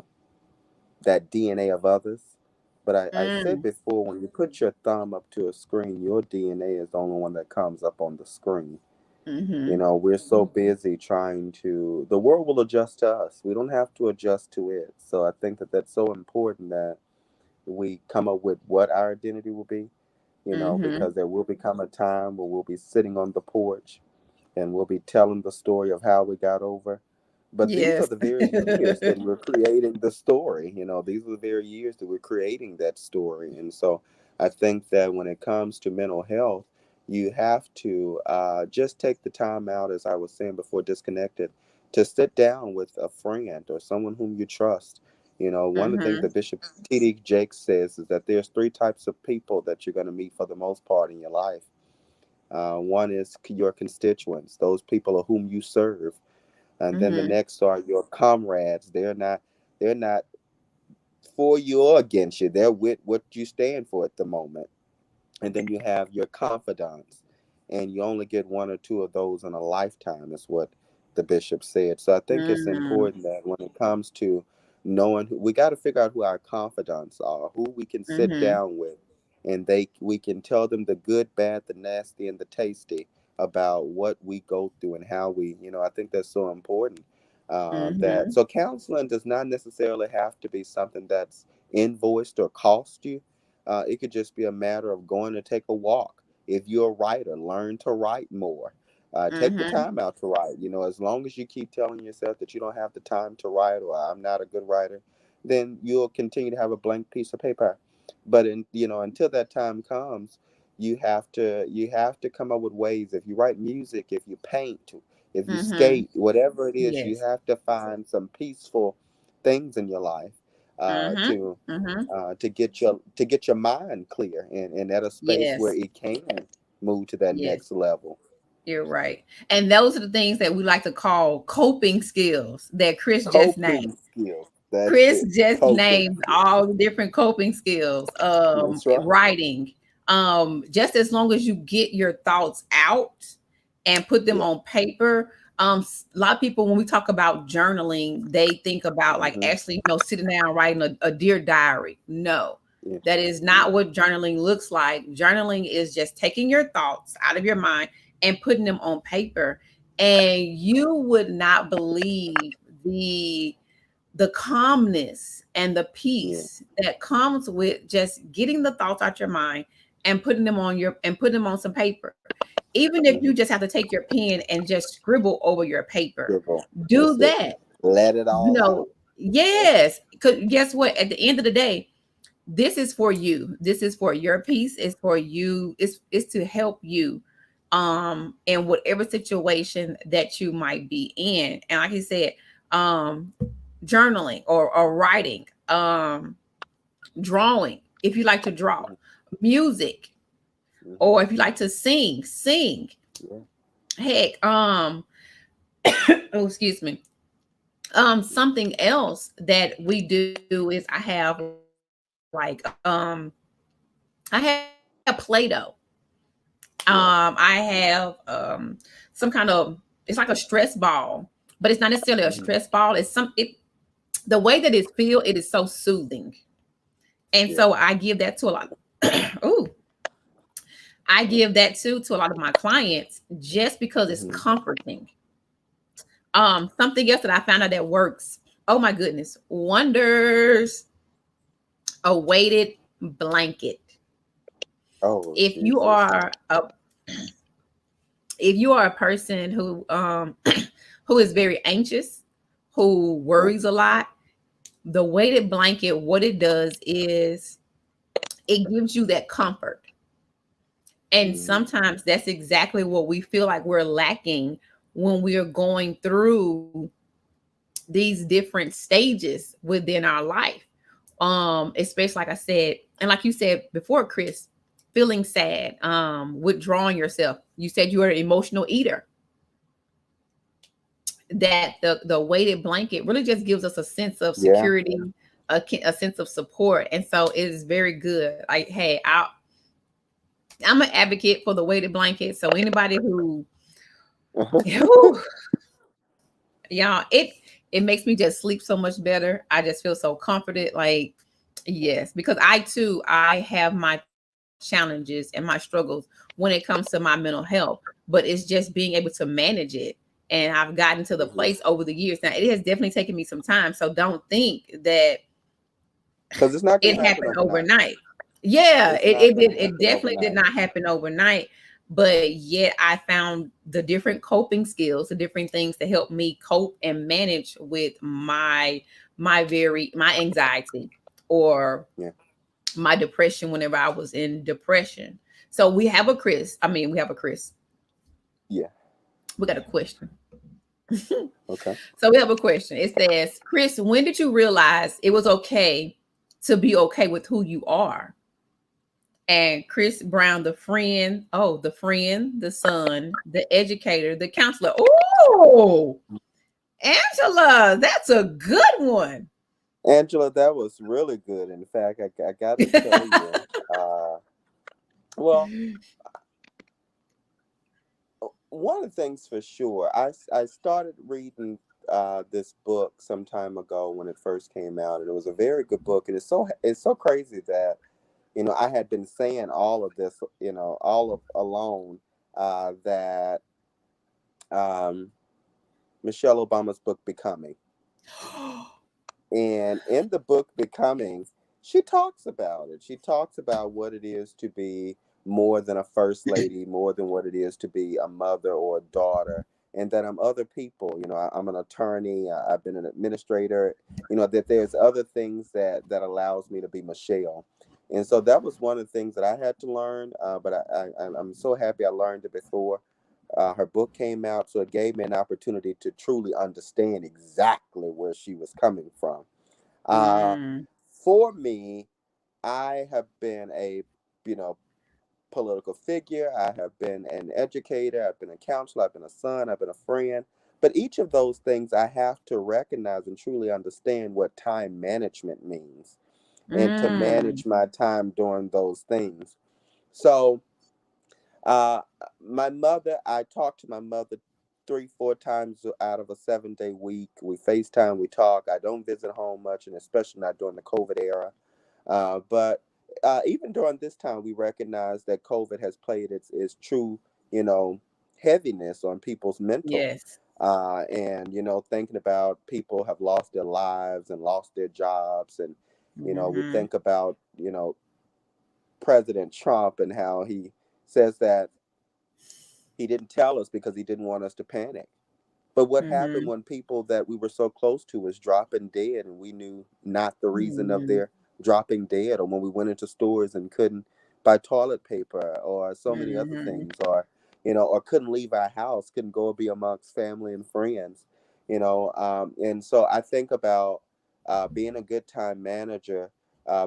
that DNA of others. But I said Mm, before, when you put your thumb up to a screen, your DNA is the only one that comes up on the screen. mm-hmm, We're so busy trying to, the world will adjust to us. We don't have to adjust to it. So I think that that's so important that we come up with what our identity will be, mm-hmm. because there will become a time where we'll be sitting on the porch and we'll be telling the story of how we got over. But these are Yes. the very years that we're creating the story. These are the very years that we're creating that story. And so I think that when it comes to mental health, you have to just take the time out, as I was saying before, disconnected, to sit down with a friend or someone whom you trust. One of the things Mm-hmm. that Bishop T.D. Jakes says is that there's three types of people that you're going to meet for the most part in your life. One is your constituents, those people of whom you serve, and then the Mm-hmm. next are your comrades. They're not for you or against you. They're with what you stand for at the moment. And then you have your confidants, and you only get one or two of those in a lifetime, is what the bishop said. So I think it's Mm, important that when it comes to knowing, we got to figure out who our confidants are, who we can sit mhm, down with, and we can tell them the good, bad, the nasty, and the tasty about what we go through and how I think that's so important. That mhm, so counseling does not necessarily have to be something that's invoiced or cost you. It could just be a matter of going to take a walk. If you're a writer, learn to write more. Take the mhm, time out to write. As long as you keep telling yourself that you don't have the time to write, or I'm not a good writer, then you'll continue to have a blank piece of paper. But until that time comes, you have to come up with ways. If you write music, if you paint, if you Mm-hmm. skate, whatever it is, you Yes. have to find some peaceful things in your life uh, Mm-hmm. to Mm-hmm. to get your mind clear and at a space where Yes. it can move to that Yes. next level. You're right. And those are the things that we like to call coping skills that Chris just named. Coping skills. That's Chris it. just Coping named skills. all the different coping skills. That's right. Writing. Just as long as you get your thoughts out and put them Yeah. on paper. A lot of people, when we talk about journaling, they think about like Hmm. actually, sitting down writing a dear diary. No, Yeah. that is Yeah. not what journaling looks like. Journaling is just taking your thoughts out of your mind and putting them on paper. And you would not believe the calmness and the Yeah. peace that comes with just getting the thoughts out your mind and putting them on some paper. Even if you Hmm. just have to take your pen and just scribble over your paper, Dribble. do That's it. that. Let it You all know, out. yes, because guess what? At the end of the day, this is for you. This is for your peace. It's for you. It's to help you in whatever situation that you might be in. And like I said, um journaling or writing, drawing, if you like to draw, Hmm. music, Hmm. or if you like to sing. Yeah. Heck, oh, excuse me. Something else that we do is I have I have Play-Doh. Yeah. I have some kind of, it's like a stress ball, but it's not necessarily a Hmm. stress ball. It's some it the way that it feels, it is so soothing. And Yeah. so I give that to a lot. Ooh, I give that to a lot of my clients just because it's Hmm. comforting. Something else that I found out that works. Oh my goodness, wonders. A weighted blanket. Oh If you Jesus. are a if you are a person who who is very anxious, who Yeah. worries a lot, the weighted blanket, what it does is it gives you that comfort. And Mm. sometimes that's exactly what we feel like we're lacking when we are going through these different stages within our life. Especially like I said, and like you said before, Chris, feeling sad, withdrawing yourself. You said you are an emotional eater. That the weighted blanket really just gives us a sense of Yeah. security, a sense of support. And so it is very good. Like, hey, I'm an advocate for the weighted blanket. So anybody who y'all, it makes me just sleep so much better. I just feel so comforted. Like, yes, because I have my challenges and my struggles when it comes to my mental health, but it's just being able to manage it. And I've gotten to the Hmm. place over the years. Now it has definitely taken me some time. So don't think that Because it's not going it to happen happened overnight. overnight. Yeah, It's not going to it happen definitely did overnight. not happen overnight. But yet I found the different coping skills, the different things to help me cope and manage with my anxiety or Yeah. my depression whenever I was in depression. So we have a Chris. I mean, we have a Chris. Yeah. We got a question. Okay. So we have a question. It says, Chris, when did you realize it was okay to be okay with who you are? And Chris Brown, the friend, the son, the educator, the counselor. Oh, Angela, that's a good one. Angela, that was really good. In fact, I got to tell you, uh, well, one of the things for sure, I started reading this book some time ago when it first came out, and it was a very good book. And it's so crazy that I had been saying all of this, all of alone, that um, Michelle Obama's book Becoming, and in the book Becoming, she talks about it. She talks about what it is to be more than a first lady, more than what it is to be a mother or a daughter, and that I'm other people. I'm an attorney. I've been an administrator. That there's other things that allows me to be Michelle. And so that was one of the things that I had to learn. But I'm so happy I learned it before. Her book came out, so it gave me an opportunity to truly understand exactly where she was coming from. Uh, Mm. for me, I have been a, you know, political figure. I have been an educator. I've been a counselor. I've been a son. I've been a friend. But each of those things, I have to recognize and truly understand what time management means, and to Mm. manage my time doing those things. So, uh, my mother, I talk to my mother 3, 4 times out of a 7-day week. We FaceTime, we talk. I don't visit home much, and especially not during the COVID era. But even during this time, we recognize that COVID has played its true, you know, heaviness on people's mental. Yes. And, thinking about people have lost their lives and lost their jobs. And, we Mm-hmm. think about, President Trump and how he says that he didn't tell us because he didn't want us to panic. But what happened Mm-hmm. when people that we were so close to was dropping dead and we knew not the reason of Mm-hmm. their dropping dead, or when we went into stores and couldn't buy toilet paper or so many other Mm-hmm. things, or or couldn't leave our house, couldn't go be amongst family and friends, and so I think about being a good time manager,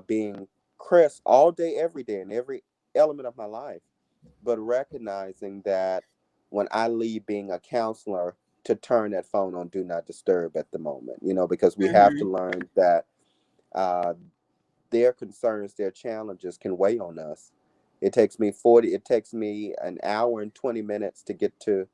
being Chris all day, every day, in every element of my life, but recognizing that when I leave being a counselor, to turn that phone on do not disturb at the moment, because we have to Mm-hmm. learn that uh, their concerns, their challenges can weigh on us. It takes me an hour and 20 minutes to get to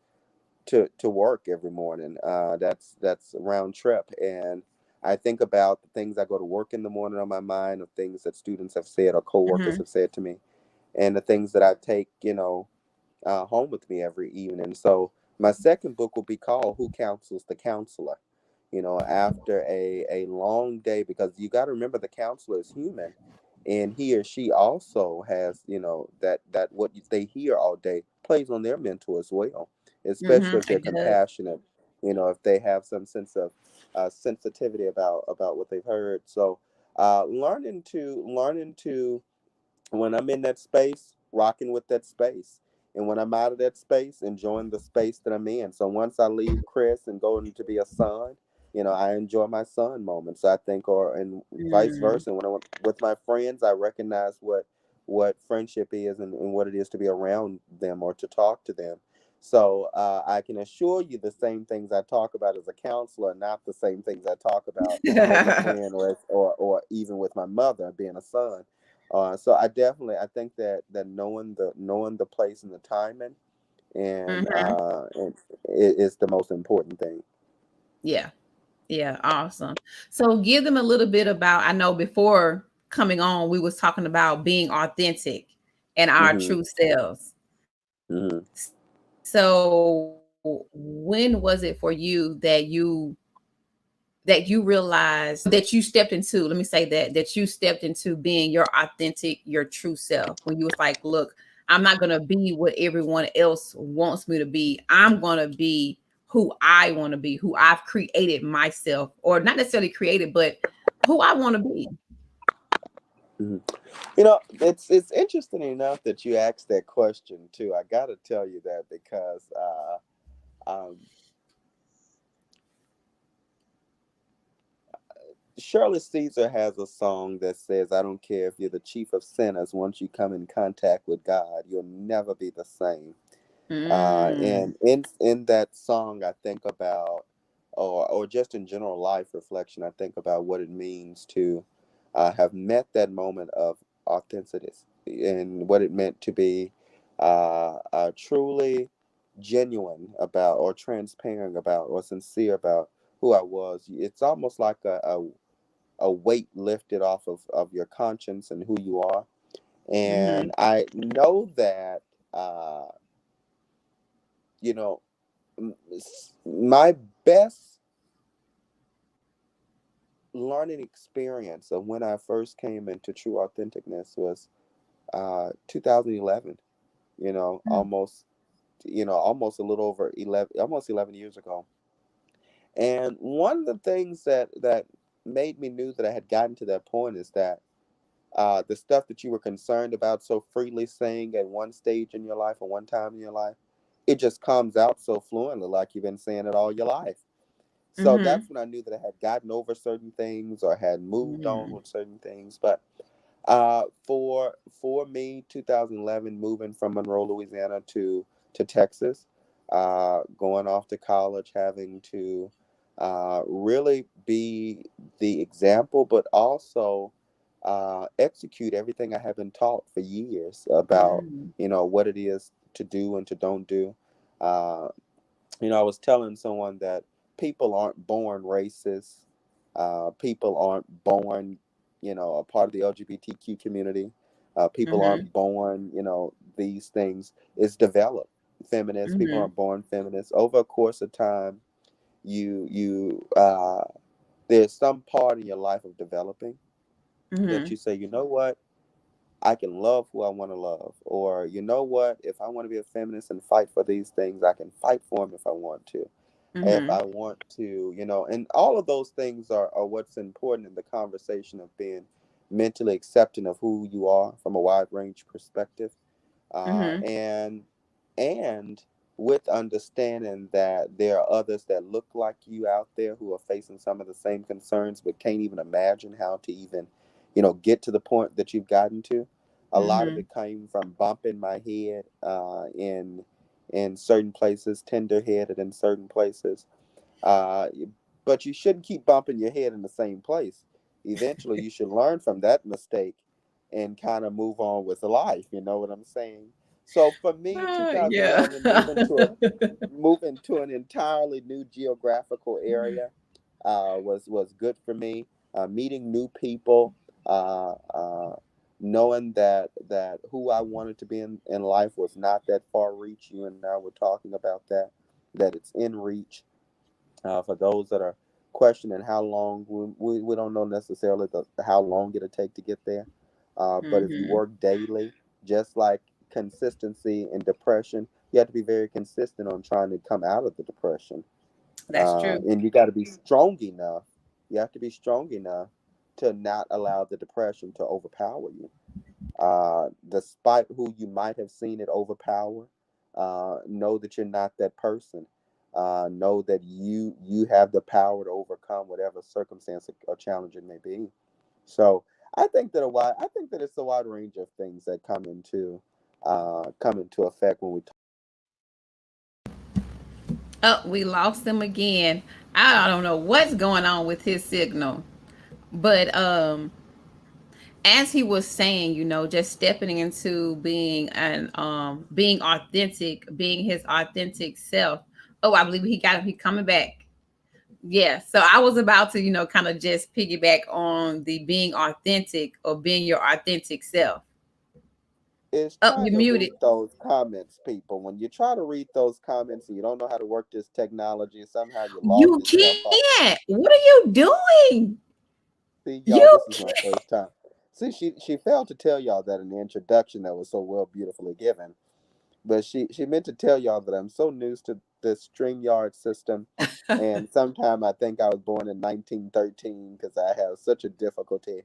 work every morning. That's a round trip. And I think about the things I go to work in the morning on my mind, of things that students have said or coworkers Mm-hmm. have said to me, and the things that I take, home with me every evening. So my second book will be called "Who Counsels the Counselor?" After a long day, because you got to remember the counselor is human, and he or she also has, that what they hear all day plays on their mental as well, especially Mm-hmm. if they're It does. compassionate, if they have some sense of sensitivity about what they've heard. So learning to when I'm in that space, rocking with that space. And when I'm out of that space, enjoying the space that I'm in. So once I leave Chris and go to be a son, I enjoy my son moments, I think, or and vice Mm. versa. When I'm with my friends, I recognize what friendship is, and what it is to be around them or to talk to them. So I can assure you the same things I talk about as a counselor, not the same things I talk about as a friend, or even with my mother being a son. So I think that knowing the place and the timing, Mm-hmm. and it is the most important thing. Yeah. Yeah. Awesome. So give them a little bit about, I know before coming on, we was talking about being authentic and our Hmm. true selves. Hmm. So when was it for you that you realized that you stepped into, let me say that you stepped into being your authentic, your true self, when you was like, look, I'm not going to be what everyone else wants me to be. I'm going to be who I want to be, who I've created myself, or not necessarily created, but who I want to be. Hmm. It's interesting enough that you asked that question too. I got to tell you that because Shirley Caesar has a song that says, "I don't care if you're the chief of sinners. Once you come in contact with God, you'll never be the same." Mm, And in that song, I think about, or just in general life reflection, I think about what it means to have met that moment of authenticity, and what it meant to be truly genuine about, or transparent about, or sincere about who I was. It's almost like a weight lifted off of your conscience and who you are. mm-hmm, And I know that, uh, you know, my best learning experience of when I first came into true authenticness was 2011. Almost, almost a little over 11, almost 11 years ago. And one of the things that made me knew that I had gotten to that point is that the stuff that you were concerned about so freely saying at one stage in your life or one time in your life, it just comes out so fluently, like you've been saying it all your life. So Mm-hmm. that's when I knew that I had gotten over certain things or had moved on Mm-hmm. with certain things. But for me, 2011, moving from Monroe, Louisiana to Texas, going off to college, having to really be the example, but also execute everything I have been taught for years about, Mm-hmm. what it is to do and to don't do. Uh, I was telling someone that people aren't born racist. People aren't born, a part of the LGBTQ community. People Mm-hmm. aren't born, these things. It's developed. Feminists, people Mm-hmm. aren't born feminists. Over a course of time, there's some part in your life of developing that Mm-hmm. you say, you know what, I can love who I want to love, or you know what, if I want to be a feminist and fight for these things, I can fight for them if I want to. If Mm-hmm. I want to, and all of those things are what's important in the conversation of being mentally accepting of who you are from a wide range perspective, uh, Mm-hmm. and and with understanding that there are others that look like you out there who are facing some of the same concerns but can't even imagine how to even, get to the point that you've gotten to. A lot of Mm-hmm. it came from bumping my head in certain places, tender headed in certain places, uh, but you shouldn't keep bumping your head in the same place. Eventually, you should learn from that mistake and kind of move on with life. You know what I'm saying? So for me, Yeah. 2011, moving to an entirely new geographical area was good for me. Meeting new people, knowing that who I wanted to be in life was not that far reach. You and I were talking about that. That it's in reach, for those that are questioning how long, we don't know necessarily how long it'll take to get there. But if you Mm-hmm. work daily, just like consistency in depression, you have to be very consistent on trying to come out of the depression. That's true. And you got to be strong enough. You have to be strong enough to not allow the depression to overpower you. Despite who you might have seen it overpower, know that you're not that person. Know that you have the power to overcome whatever circumstance or challenge it may be. So I think that it's a wide range of things that come into effect when we talk. Oh, we lost him again. I don't know what's going on with his signal. But as he was saying, just stepping into being authentic, being his authentic self. Oh, I believe he coming back. Yeah. So I was about to, kind of just piggyback on the being authentic or being your authentic self. Is Oh, trying you to read muted. those comments, people. When you try to read those comments and you don't know how to work this technology, somehow you log You yourself off. can't. What are you doing? See, y'all, You this is my first time. See, she failed to tell y'all that in the introduction that was so well, beautifully given. But she meant to tell y'all that I'm so new to the StreamYard system, can't. and sometime I think I was born in 1913 because I have such a difficulty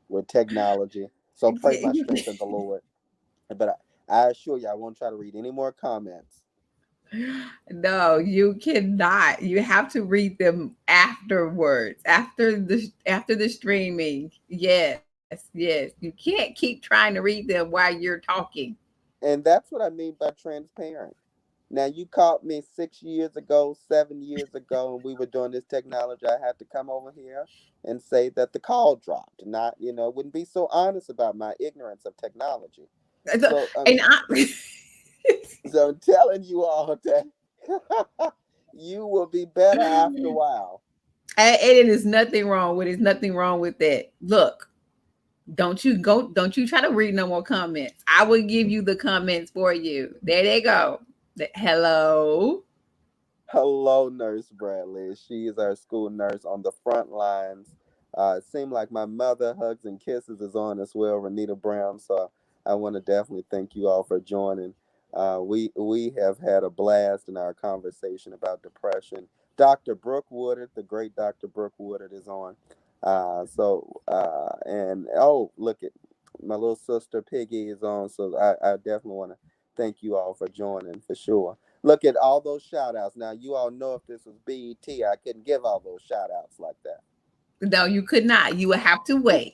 with technology. So pray my strength in the Lord. But I assure you, I won't try to read any more comments. No, you cannot. You have to read them afterwards, after the streaming. Yes. You can't keep trying to read them while you're talking. And that's what I mean by transparent. Now, you caught me 6 years ago, 7 years ago, and we were doing this technology. I had to come over here and say that the call dropped. Not, wouldn't be so honest about my ignorance of technology. So, And I so I'm telling you all that you will be better after a while. and it is nothing wrong with it. There's nothing wrong with that. Look, don't you try to read no more comments. I will give you the comments for you. There they go. Hello. Hello, Nurse Bradley. She is our school nurse on the front lines. It seemed like my mother hugs and kisses is on as well, Renita Brown. So I want to definitely thank you all for joining. We have had a blast in our conversation about depression. Dr. Brooke Woodard, the great Dr. Brooke Woodard, is on. And oh, look at my little sister Piggy is on. So I definitely want to thank you all for joining for sure. Look at all those shout outs. Now, you all know if this was BET, I couldn't give all those shout outs like that. No, you could not. You would have to wait.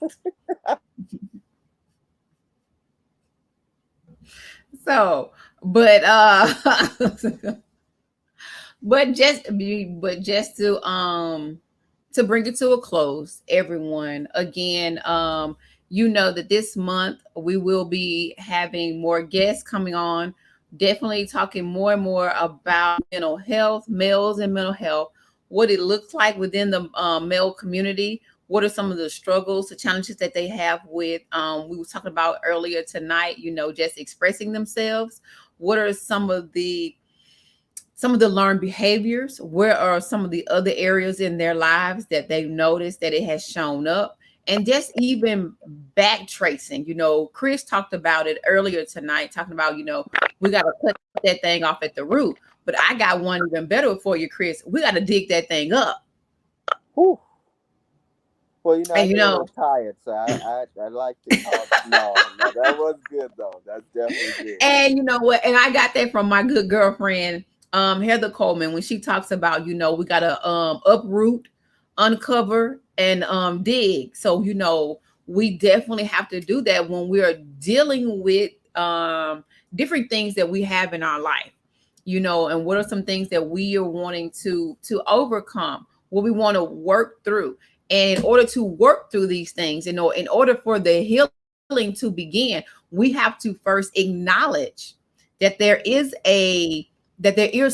So, but but just to bring it to a close, everyone, again, you know that this month we will be having more guests coming on, definitely talking more and more about mental health, males and mental health, what it looks like within the male community, what are some of the struggles, the challenges that they have with we were talking about earlier tonight, just expressing themselves. What are some of the learned behaviors? Where are some of the other areas in their lives that they've noticed that it has shown up? And just even back tracing, Chris talked about it earlier tonight, talking about, we got to cut that thing off at the root. But I got one even better for you, Chris. We got to dig that thing up. Whew. Well, I And, get a little tired, so I like to call. No, no, that was good though. That's definitely good. and you know what? And I got that from my good girlfriend, Heather Coleman, when she talks about, we got to uproot, uncover, and dig. So, we definitely have to do that when we are dealing with different things that we have in our life, and what are some things that we are wanting to overcome, what we want to work through. And in order to work through these things, in order for the healing to begin, we have to first acknowledge that there is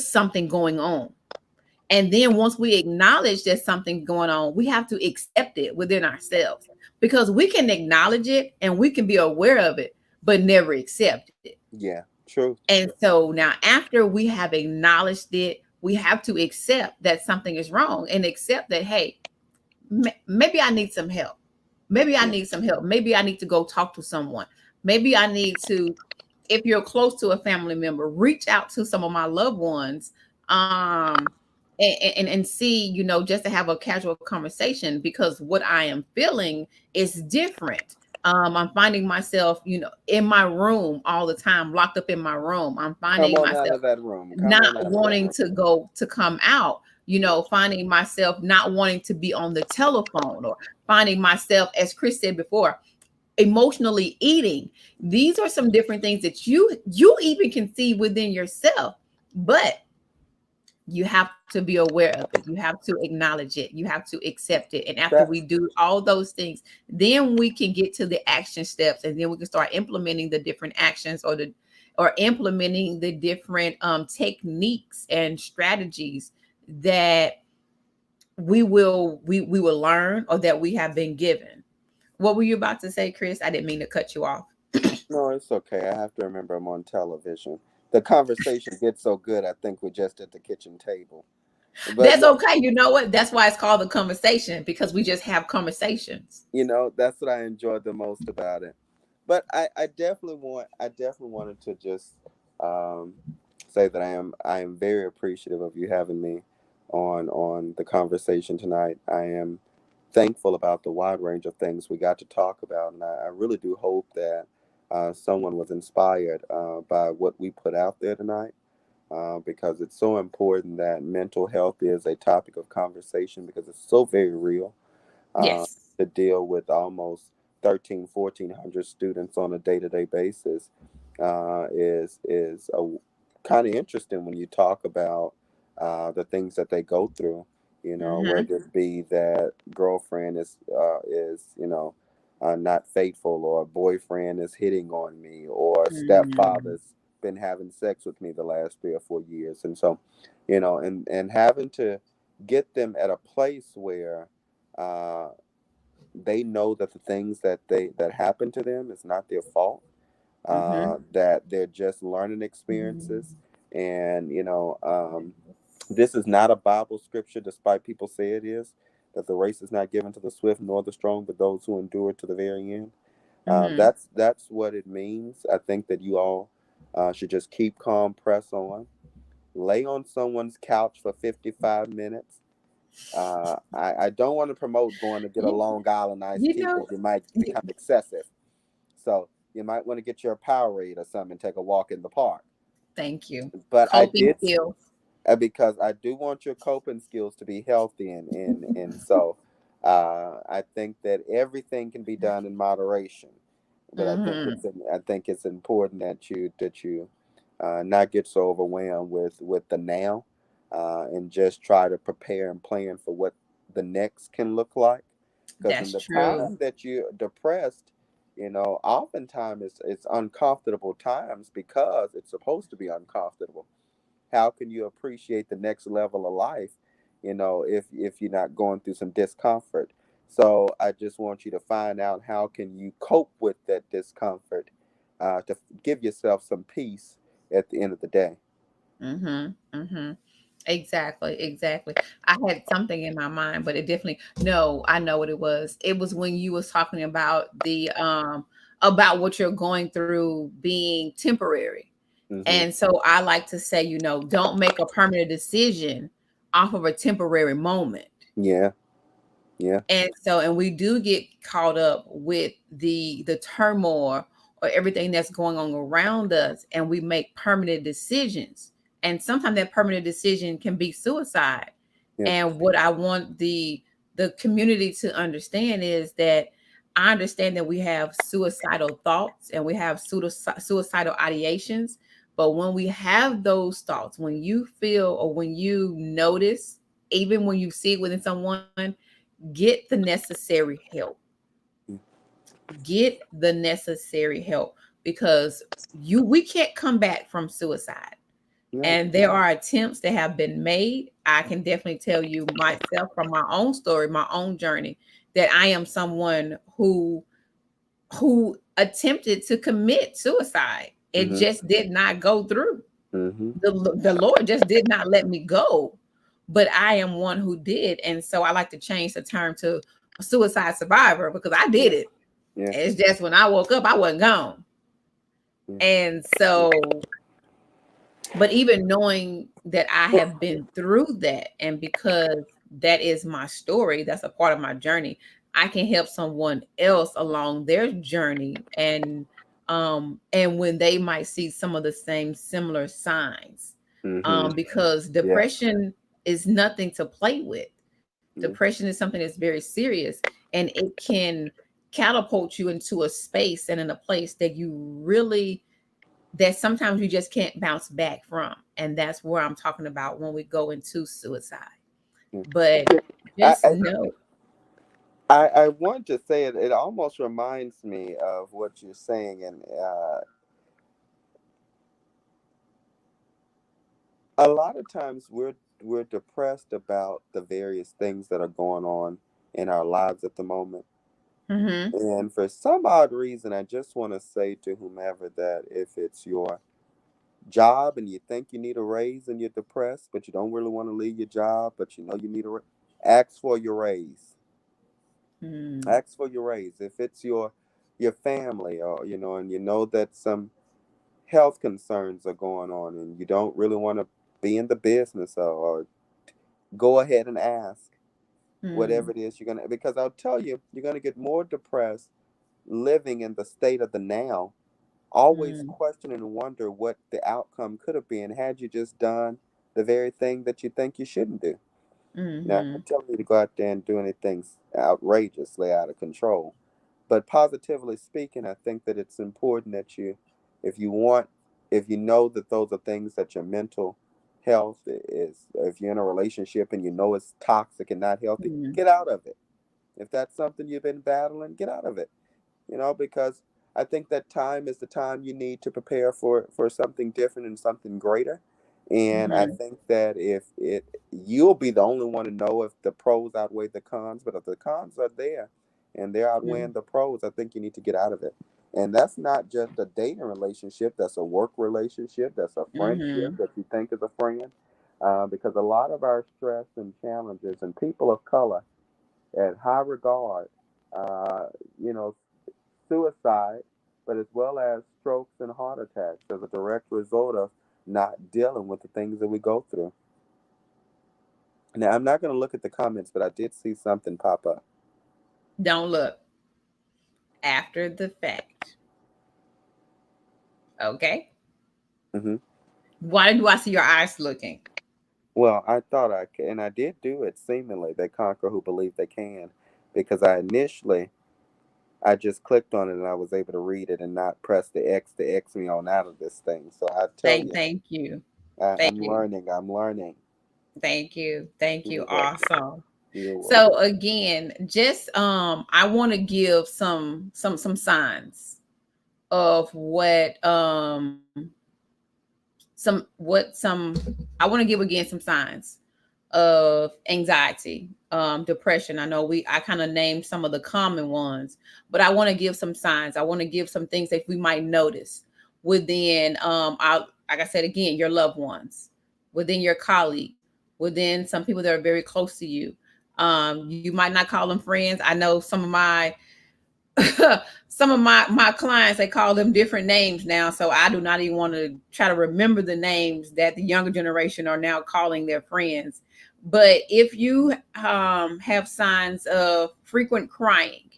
something going on. And then once we acknowledge there's something going on, we have to accept it within ourselves, because we can acknowledge it and we can be aware of it, but never accept it. Yeah, true. And so now, after we have acknowledged it, we have to accept that something is wrong and accept that, hey, maybe I need some help. Maybe I Yeah. need some help. Maybe I need to go talk to someone. Maybe I need to, if you're close to a family member, reach out to some of my loved ones, and see, just to have a casual conversation, because what I am feeling is different. I'm finding myself, in my room all the time, locked up in my room. I'm Come finding on out myself of that room. Come not on out of that wanting room. to go to come out, finding myself not wanting to be on the telephone, or finding myself, as Chris said before, emotionally eating. These are some different things that you even can see within yourself, but you have to be aware of it. You have to acknowledge it. You have to accept it. And after we That's do all those things, then we can get to the action steps, and then we can start implementing the different actions, or implementing the different techniques and strategies that we will learn, or that we have been given. What were you about to say, Chris? I didn't mean to cut you off. no, it's okay. I have to remember I'm on television. The conversation gets so good. I think we're just at the kitchen table. But That's no, okay. You know what? That's why it's called a conversation, because we just have conversations. that's what I enjoyed the most about it. But I definitely wanted to just um, say that I am very appreciative of you having me on the conversation tonight. I am thankful about the wide range of things we got to talk about, and I really do hope that someone was inspired by what we put out there tonight. Because it's so important that mental health is a topic of conversation, because it's so very real. uh, Yes. to deal with almost 1,400 students on a day-to-day basis is a kind of interesting when you talk about the things that they go through. Mm-hmm. Whether it be that girlfriend is not faithful, or boyfriend is hitting on me, or Mm-hmm. stepfather's been having sex with me the last 3 or 4 years, and so and having to get them at a place where uh, they know that the things that happen to them is not their fault. Mm-hmm. That they're just learning experiences, and this is not a Bible scripture, despite people say it is. That the race is not given to the swift nor the strong, but those who endure to the very end. Mm-hmm. That's what it means. I think that you all should just keep calm, press on, lay on someone's couch for 55 minutes. I don't want to promote going to get a You, Long Island iced you tea, know, because you might become excessive. So you might want to get your Powerade or something and take a walk in the park. Thank you. But I Coping did skills. because I do want your coping skills to be healthy, and so I think that everything can be done in moderation. But Mm-hmm. I think it's important that you not get so overwhelmed with the now, and just try to prepare and plan for what the next can look like. Because in That's the true. time that you're depressed, oftentimes it's uncomfortable times because it's supposed to be uncomfortable. How can you appreciate the next level of life, if you're not going through some discomfort? So I just want you to find out how can you cope with that discomfort, to give yourself some peace at the end of the day. Mm-hmm. Mm-hmm. Exactly, exactly. I had something in my mind, but it definitely no, I know what it was. It was when you was talking about what you're going through being temporary. Hmm. And so I like to say, don't make a permanent decision off of a temporary moment. Yeah, yeah. And we do get caught up with the turmoil or everything that's going on around us, and we make permanent decisions. And sometimes that permanent decision can be suicide. Yeah. And what I want the community to understand is that I understand that we have suicidal thoughts and we have suicidal ideations. But when we have those thoughts, when you feel or when you notice, even when you see it within someone, get the necessary help. Get the necessary help, because we can't come back from suicide. Right. And there are attempts that have been made. I can definitely tell you myself from my own story, my own journey, that I am someone who attempted to commit suicide. It Hmm. just did not go through. Hmm. The Lord just did not let me go. But I am one who did. And so I like to change the term to a suicide survivor, because I did Yeah. it. Yeah. It's just when I woke up, I wasn't gone. Yeah. And Yeah. so, but even knowing that I have been through that, and because that is my story, that's a part of my journey, I can help someone else along their journey. And when they might see some of the same similar signs, Hmm. because Yeah. depression is nothing to play with. Yeah. Depression is something that's very serious, and it can catapult you into a space and in a place that that sometimes you just can't bounce back from. And that's where I'm talking about when we go into suicide. Yeah. But I, just know. I want to say it. It almost reminds me of what you're saying, and a lot of times we're depressed about the various things that are going on in our lives at the moment. Hmm. And for some odd reason, I just want to say to whomever that if it's your job and you think you need a raise and you're depressed, but you don't really want to leave your job, but you know you need a raise, ask for your raise. Mm, Ask for your raise. If it's your family, or and you know that some health concerns are going on and you don't really want to be in the business, or go ahead and ask whatever mm, it is you're gonna, because I'll tell you, you're gonna get more depressed living in the state of the now, always mm, question and wonder what the outcome could have been had you just done the very thing that you think you shouldn't do. Now, I'm mm-hmm, not telling you to go out there and do anything outrageously out of control, but positively speaking, I think that it's important that if you want, if you know that those are things that your mental health is, if you're in a relationship and you know it's toxic and not healthy, mm, get out of it. If that's something you've been battling, get out of it. Because I think that time is the time you need to prepare for something different and something greater. And I mm-hmm, think that if it you'll be the only one to know if the pros outweigh the cons, but if the cons are there and they're outweighing the pros, I think you need to get out of it. And that's not just a dating relationship, that's a work relationship, that's a friendship mm-hmm, that you think is a friend. Because a lot of our stress and challenges and people of color at high regard, uh, you know, suicide, but as well as strokes and heart attacks as a direct result of not dealing with the things that we go through. Now, I'm not going to look at the comments, but I did see something pop up. don't look after the fact. Okay. Hmm. Why do I see your eyes looking? Well, I thought I could, and I did do it seemingly. They conquer who believe they can, because I just clicked on it and I was able to read it and not press the X to X me on out of this thing. So I tell you, Thank you. I'm Thank you. learning. I'm learning. Thank you. Thank you. You're welcome. Awesome. You're welcome. So again, just I want to give some signs of some I want to give again some signs of anxiety, depression. I kind of named some of the common ones, but I want to give some signs. I want to give some things that we might notice within, like I said again, your loved ones, within your colleagues, within some people that are very close to you. You might not call them friends. I know some of my some of my clients, they call them different names now, so I do not even want to try to remember the names that the younger generation are now calling their friends. But if you have signs of frequent crying,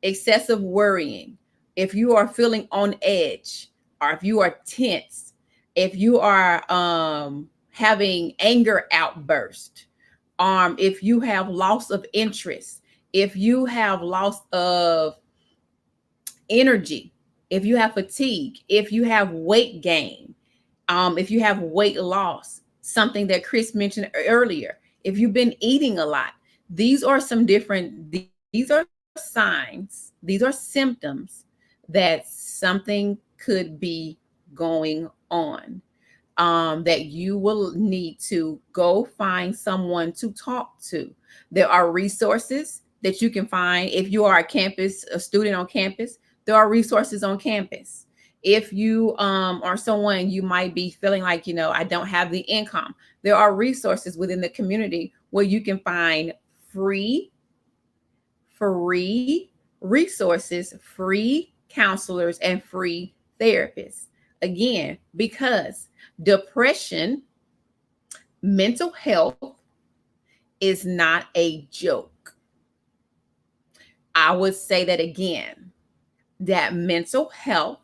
excessive worrying, if you are feeling on edge, or if you are tense, if you are having anger outburst, if you have loss of interest, if you have loss of energy, if you have fatigue, if you have weight gain, if you have weight loss, something that Chris mentioned earlier, if you've been eating a lot, these are signs, these are symptoms that something could be going on. That you will need to go find someone to talk to. There are resources that you can find if you are a student on campus. There are resources on campus. If you are someone, you might be feeling like, I don't have the income. There are resources within the community where you can find free free resources, free counselors, and free therapists. Again, because depression, mental health is not a joke. I would say that again, that mental health,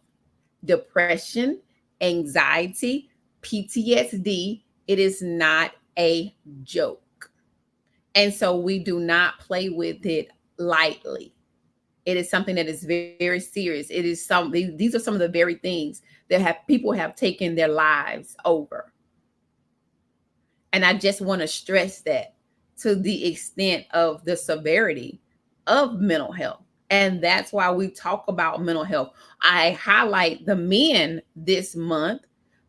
depression, anxiety, PTSD, it is not a joke. And so we do not play with it lightly. It is something that is very serious. These are some of the very things that have people have taken their lives over. And I just want to stress that to the extent of the severity of mental health. And that's why we talk about mental health. I highlight the men this month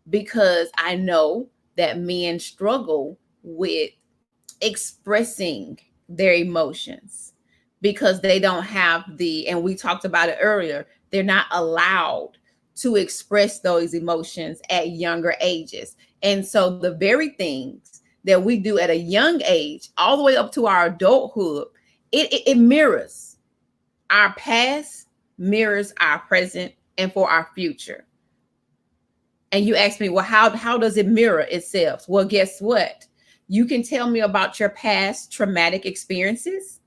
because I know that men struggle with expressing their emotions because they don't have and we talked about it earlier, they're not allowed to express those emotions at younger ages. And so the very things that we do at a young age, all the way up to our adulthood, it mirrors our past, mirrors our present, and for our future. And you ask me, well, how does it mirror itself? Well, guess what? You can tell me about your past traumatic experiences,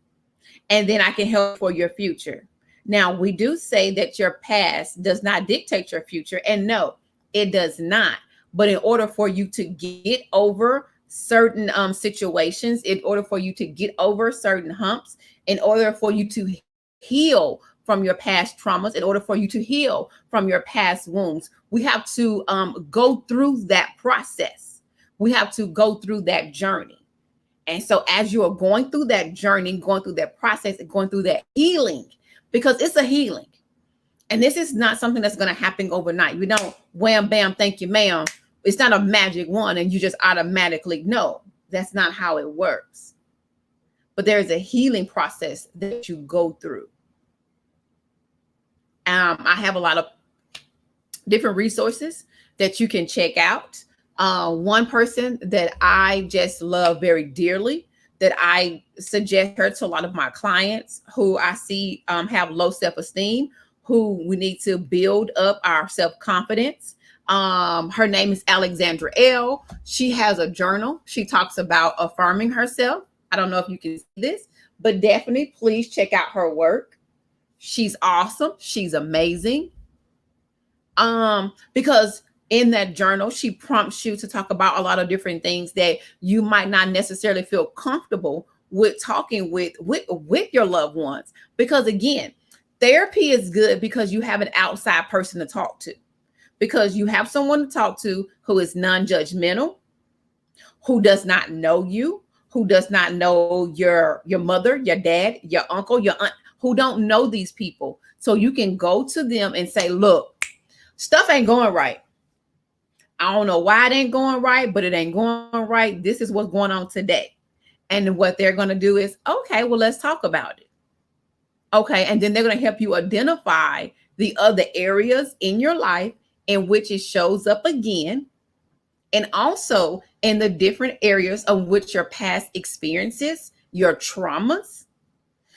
and then I can help for your future. Now, we do say that your past does not dictate your future, and no, it does not. But in order for you to get over certain situations, in order for you to get over certain humps, in order for you to heal from your past traumas, in order for you to heal from your past wounds, we have to go through that process. We have to go through that journey. And so as you are going through that journey, going through that process, and going through that healing, because it's a healing. And this is not something that's going to happen overnight. You don't wham, bam, thank you, ma'am. It's not a magic one and you just automatically, no, that's not how it works. But there is a healing process that you go through. I have a lot of different resources that you can check out. One person that I just love very dearly, that I suggest her to a lot of my clients who I see have low self-esteem, who we need to build up our self-confidence. Her name is Alexandra L. She has a journal. She talks about affirming herself. I don't know if you can see this, but definitely please check out her work. She's awesome. She's amazing. Because In that journal, she prompts you to talk about a lot of different things that you might not necessarily feel comfortable with talking with your loved ones. Because again, therapy is good because you have an outside person to talk to, because you have someone to talk to who is non-judgmental, who does not know you, who does not know your mother, your dad, your uncle, your aunt, who don't know these people. So you can go to them and say, look, stuff ain't going right. I don't know why it ain't going right, but it ain't going right. This is what's going on today. And what they're going to do is, okay, well, let's talk about it. Okay. And then they're going to help you identify the other areas in your life in which it shows up again. And also in the different areas of which your past experiences, your traumas.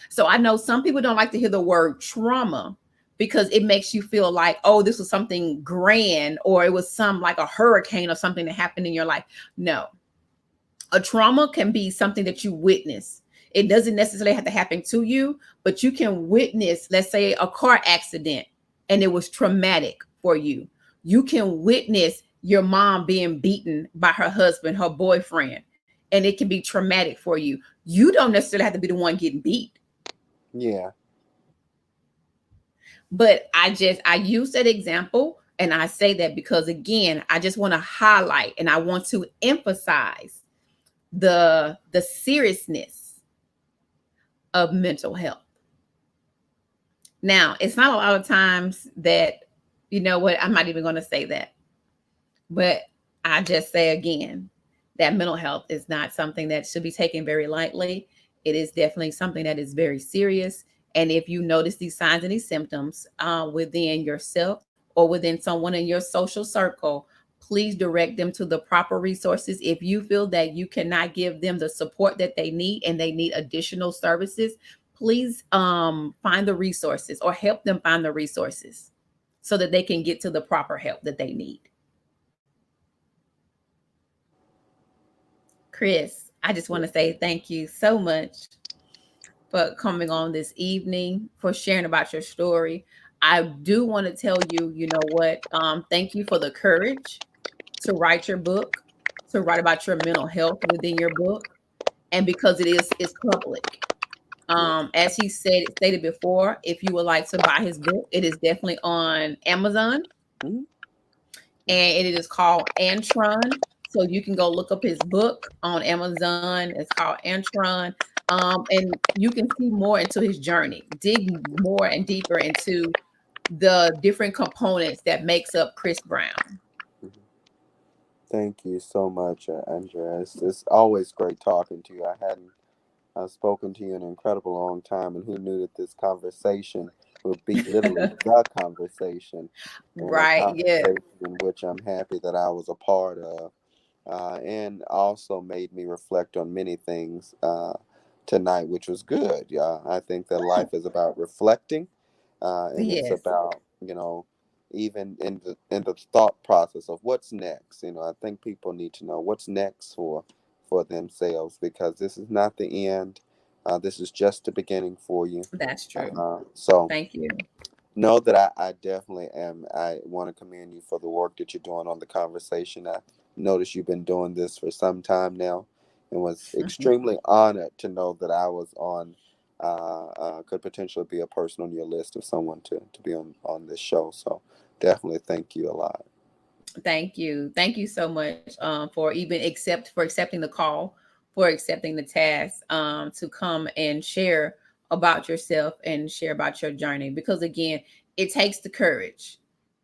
So I know some people don't like to hear the word trauma because it makes you feel like, oh, this was something grand, or it was some like a hurricane or something that happened in your life. No, a trauma can be something that you witness. It doesn't necessarily have to happen to you, but you can witness, let's say, a car accident and it was traumatic for you. You can witness your mom being beaten by her husband, her boyfriend, and it can be traumatic for you. You don't necessarily have to be the one getting beat. Yeah. But I use that example, and I say that because again, I just want to highlight and I want to emphasize the seriousness of mental health. Now, it's not a lot of times that, you know what, I'm not even going to say that. But I just say again that mental health is not something that should be taken very lightly. It is definitely something that is very serious. And if you notice these signs and these symptoms within yourself or within someone in your social circle, please direct them to the proper resources. If you feel that you cannot give them the support that they need and they need additional services, please find the resources or help them find the resources so that they can get to the proper help that they need. Chris, I just want to say thank you so much for coming on this evening, for sharing about your story. I do want to tell you, you know what? Thank you for the courage to write your book, to write about your mental health within your book, and because it's public. Yeah. As he stated before, if you would like to buy his book, it is definitely on Amazon, Mhm. and it is called Antron. So you can go look up his book on Amazon. It's called Antron. And you can see more into his journey, dig more and deeper into the different components that makes up Chris Brown. Mhm. Thank you so much, Andrea. It's always great talking to you. I hadn't spoken to you in an incredible long time, and who knew that this conversation would be literally the conversation, and a Right. Yeah. conversation in which I'm happy that I was a part of, and also made me reflect on many things tonight, which was good. Yeah, I think that life is about reflecting, and it's Yes. about, even in the thought process of what's next. I think people need to know what's next for themselves, because this is not the end. This is just the beginning for you. That's true. So Thank you. know that I definitely am. I want to commend you for the work that you're doing on the conversation. I noticed you've been doing this for some time now, and was extremely honored to know that I was on, could potentially be a person on your list of someone to be on this show. So definitely thank you a lot. Thank you. Thank you so much for even for accepting the call, for accepting the task to come and share about yourself and share about your journey. Because again, it takes the courage.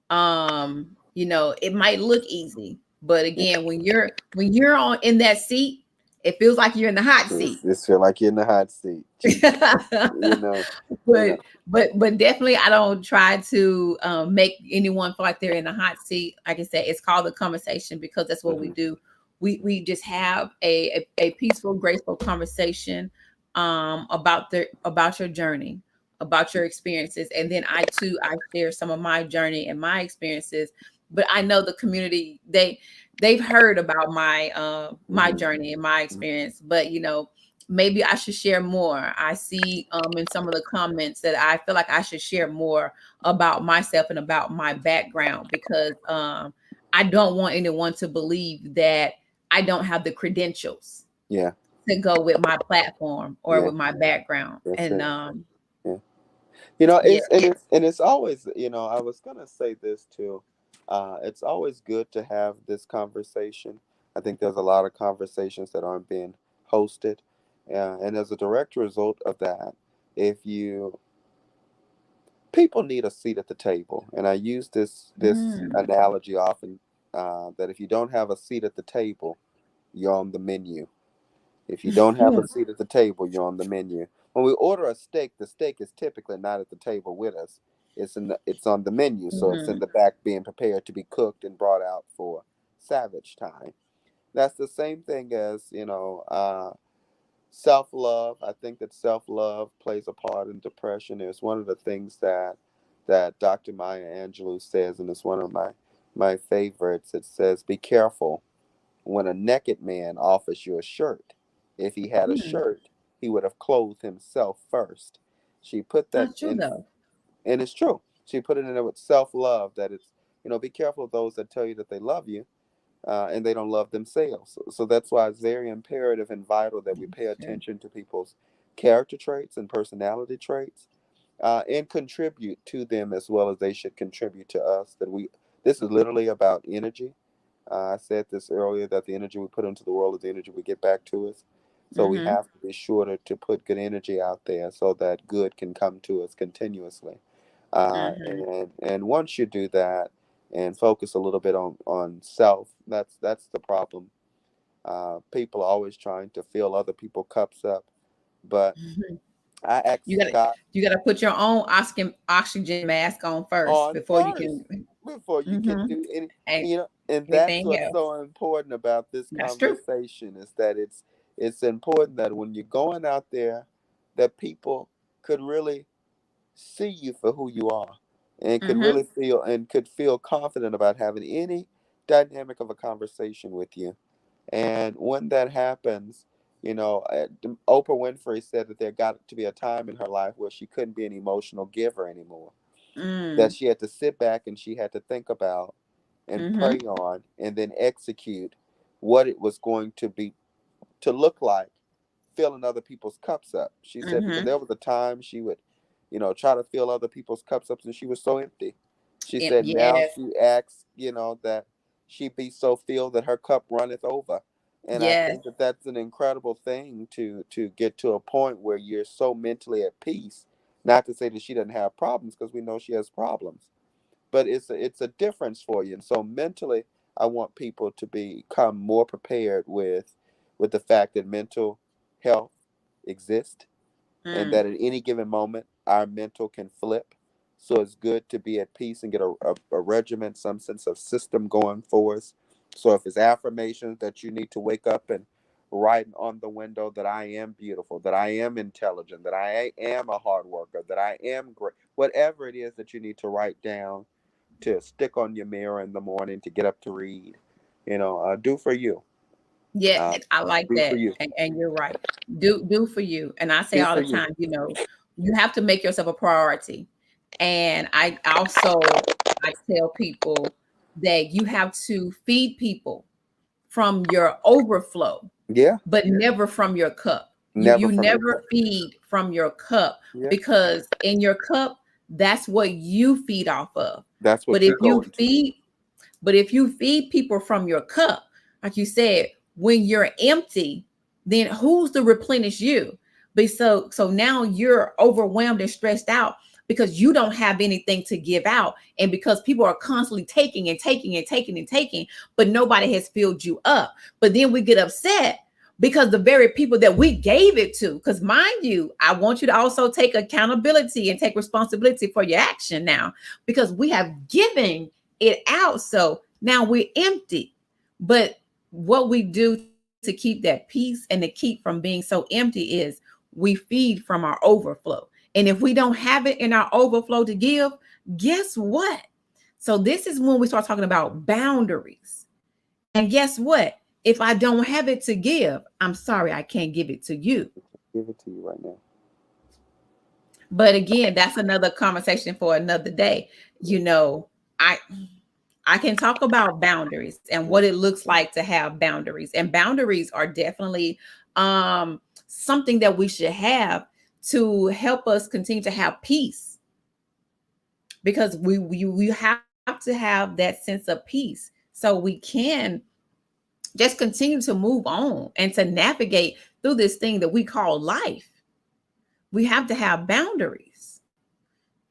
It might look easy, but Yeah. again, when you're on in that seat, it feels like you're in the hot seat. It's feel like you're in the hot seat. you know, you but know. but definitely I don't try to make anyone feel like they're in a hot seat. Like I said, it's called a conversation because that's what we Mhm. do. We just have a peaceful, graceful conversation about your journey, about your experiences, and then I share some of my journey and my experiences. But I know the community, they've heard about my Mhm. journey and my experience, but maybe I should share more. I see in some of the comments that I feel like I should share more about myself and about my background because I don't want anyone to believe that I don't have the credentials Yeah. to go with my platform or Yeah. with my background. That's And it. Yeah. You know, yeah. it's always, you know, I was gonna say this too. It's always good to have this conversation. I think there's a lot of conversations that aren't being hosted, and as a direct result of that, if you people need a seat at the table, and I use this Mm, analogy often, that if you don't have a seat at the table, you're on the menu. If you don't have a seat at the table, you're on the menu. When we order a steak, the steak is typically not at the table with us. It's on the menu, so it's in mhm, the back being prepared to be cooked and brought out for savage time. That's the same thing as, self love. I think that self love plays a part in depression. It's one of the things that Dr. Maya Angelou says, and it's one of my favorites. It says, "Be careful when a naked man offers you a shirt. If he had a mm. shirt, he would have clothed himself first." She put that That's true in, though. and it's true. She put it in there with self love. That it's, be careful of those that tell you that they love you, and they don't love themselves. So that's why it's very imperative and vital that we pay That's true. attention to people's character traits and personality traits, and contribute to them as well as they should contribute to us. This is literally about energy. I said this earlier, that the energy we put into the world is the energy we get back to us. So we Mm-hmm. have to be sure to put good energy out there so that good can come to us continuously. Mm-hmm. And once you do that and focus a little bit on self, that's the problem. People are always trying to fill other people's cups up, but Mm-hmm. I ask You gotta God you gotta put your own oxygen mask on first on before you first can. before you can Mm-hmm. do any, And and that's everything what's else. so important about this That's true. conversation, is that it's important that when you're going out there, that people could really see you for who you are, and could Mm-hmm. really feel and could feel confident about having any dynamic of a conversation with you. And when that happens, Oprah Winfrey said that there got to be a time in her life where she couldn't be an emotional giver anymore, that Mm. she had to sit back and she had to think about and Mm-hmm. pray on and then execute what it was going to look like filling other people's cups up. She said, because Mm-hmm. there was a time she would, try to fill other people's cups up and she was so empty. She said now Yes. she asks, that she be so filled that her cup runneth over. And I Yes. think that that's an incredible thing to get to a point where you're so mentally at peace. Not to say that she doesn't have problems, because we know she has problems, but it's a difference for you. And so mentally, I want people to become more prepared with the fact that mental health exists, and Mm. that at any given moment our mental can flip. So it's good to be at peace and get a regiment, some sense of system going for us. So if it's affirmations that you need to wake up and write on the window that I am beautiful, that I am intelligent, that I am a hard worker, that I am great, whatever it is that you need to write down, to stick on your mirror in the morning, to get up to read, do for you. Yeah, Uh, I like do for that. you. And you're right. Do for you. And I say Do all for the you. time, you have to make yourself a priority. And I also I tell people that you have to feed people from your overflow, Yeah. but never from your cup. You Never from your never cup. feed from your cup, Yeah. because in your cup, that's what you feed off of. That's But what you if go you into. feed but if you feed people from your cup, like you said, when you're empty, then who's to replenish you? But so now you're overwhelmed and stressed out because you don't have anything to give out. And because people are constantly taking and taking and taking and taking, but nobody has filled you up. But then we get upset because the very people that we gave it to, because mind you, I want you to also take accountability and take responsibility for your action now, because we have given it out. So now we're empty. But what we do to keep that peace and to keep from being so empty is we feed from our overflow. And if we don't have it in our overflow to give, guess what? So this is when we start talking about boundaries. And guess what? If I don't have it to give, I'm sorry, I can't give it to you. Give it to you right now. But again, that's another conversation for another day. You know, I I can talk about boundaries and what it looks like to have boundaries. And boundaries are definitely something that we should have to help us continue to have peace, because we have to have that sense of peace so we can just continue to move on and to navigate through this thing that we call life. We have to have boundaries.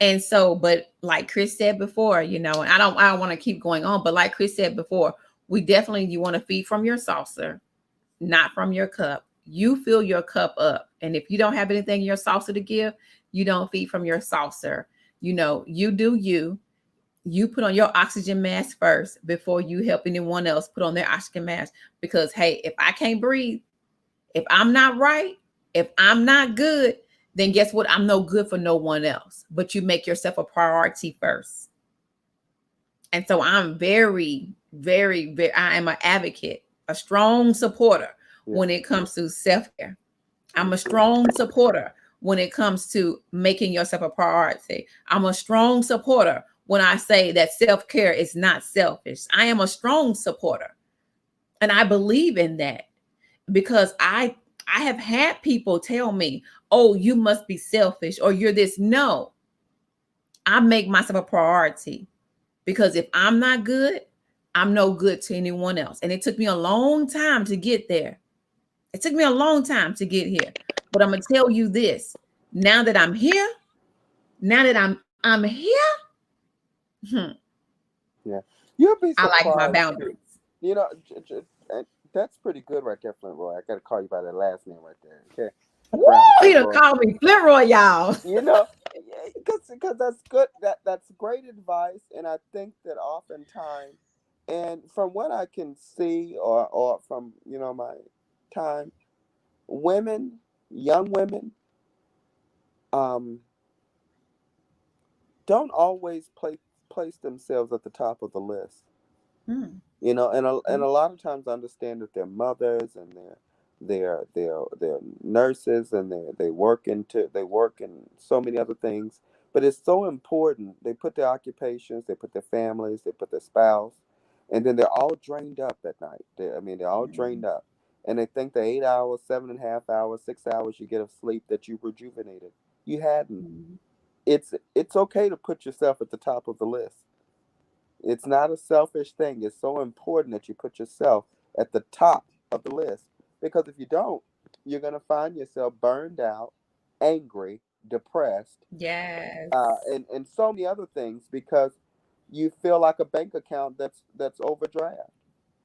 And so, but like Chris said before, and I don't want to keep going on, but like Chris said before, you want to feed from your saucer, not from your cup. You fill your cup up. And if you don't have anything in your saucer to give, you don't feed from your saucer. You do you. You put on your oxygen mask first before you help anyone else put on their oxygen mask. Because, hey, if I can't breathe, if I'm not right, if I'm not good, then guess what? I'm no good for no one else. But you make yourself a priority first. And so I'm very, very, very, I am an advocate, a strong supporter when it comes to self-care. I'm a strong supporter when it comes to making yourself a priority. I'm a strong supporter when I say that self-care is not selfish. I am a strong supporter. And I believe in that, because I have had people tell me, "Oh, you must be selfish or you're this." No, I make myself a priority, because if I'm not good, I'm no good to anyone else. And it took me a long time to get there. It took me a long time to get here. But I'm going to tell you this. Now that I'm here, now that I'm here, Yeah, you'll be I like my surprised too. boundaries. You know, and that's pretty good right there, Flintroy. I got to call you by that last name right there. Okay, Woo, Brown he done Flintroy. called me Flintroy, y'all. You know, because that's good. That's great advice, and I think that oftentimes, and from what I can see, or from my time, women, young women, um, don't always place themselves at the top of the list. Hmm. And a lot of times I understand that they're mothers, and they're nurses, and they work in so many other things. But it's so important. They put their occupations, they put their families, they put their spouse, and then they're all drained up at night. They're all drained up, and they think the 8 hours, 7.5 hours, 6 hours you get of sleep that you rejuvenated. You hadn't. It's okay to put yourself at the top of the list. It's not a selfish thing. It's so important that you put yourself at the top of the list, because if you don't, you're going to find yourself burned out, angry, depressed, Yes. and so many other things, because you feel like a bank account that's overdraft.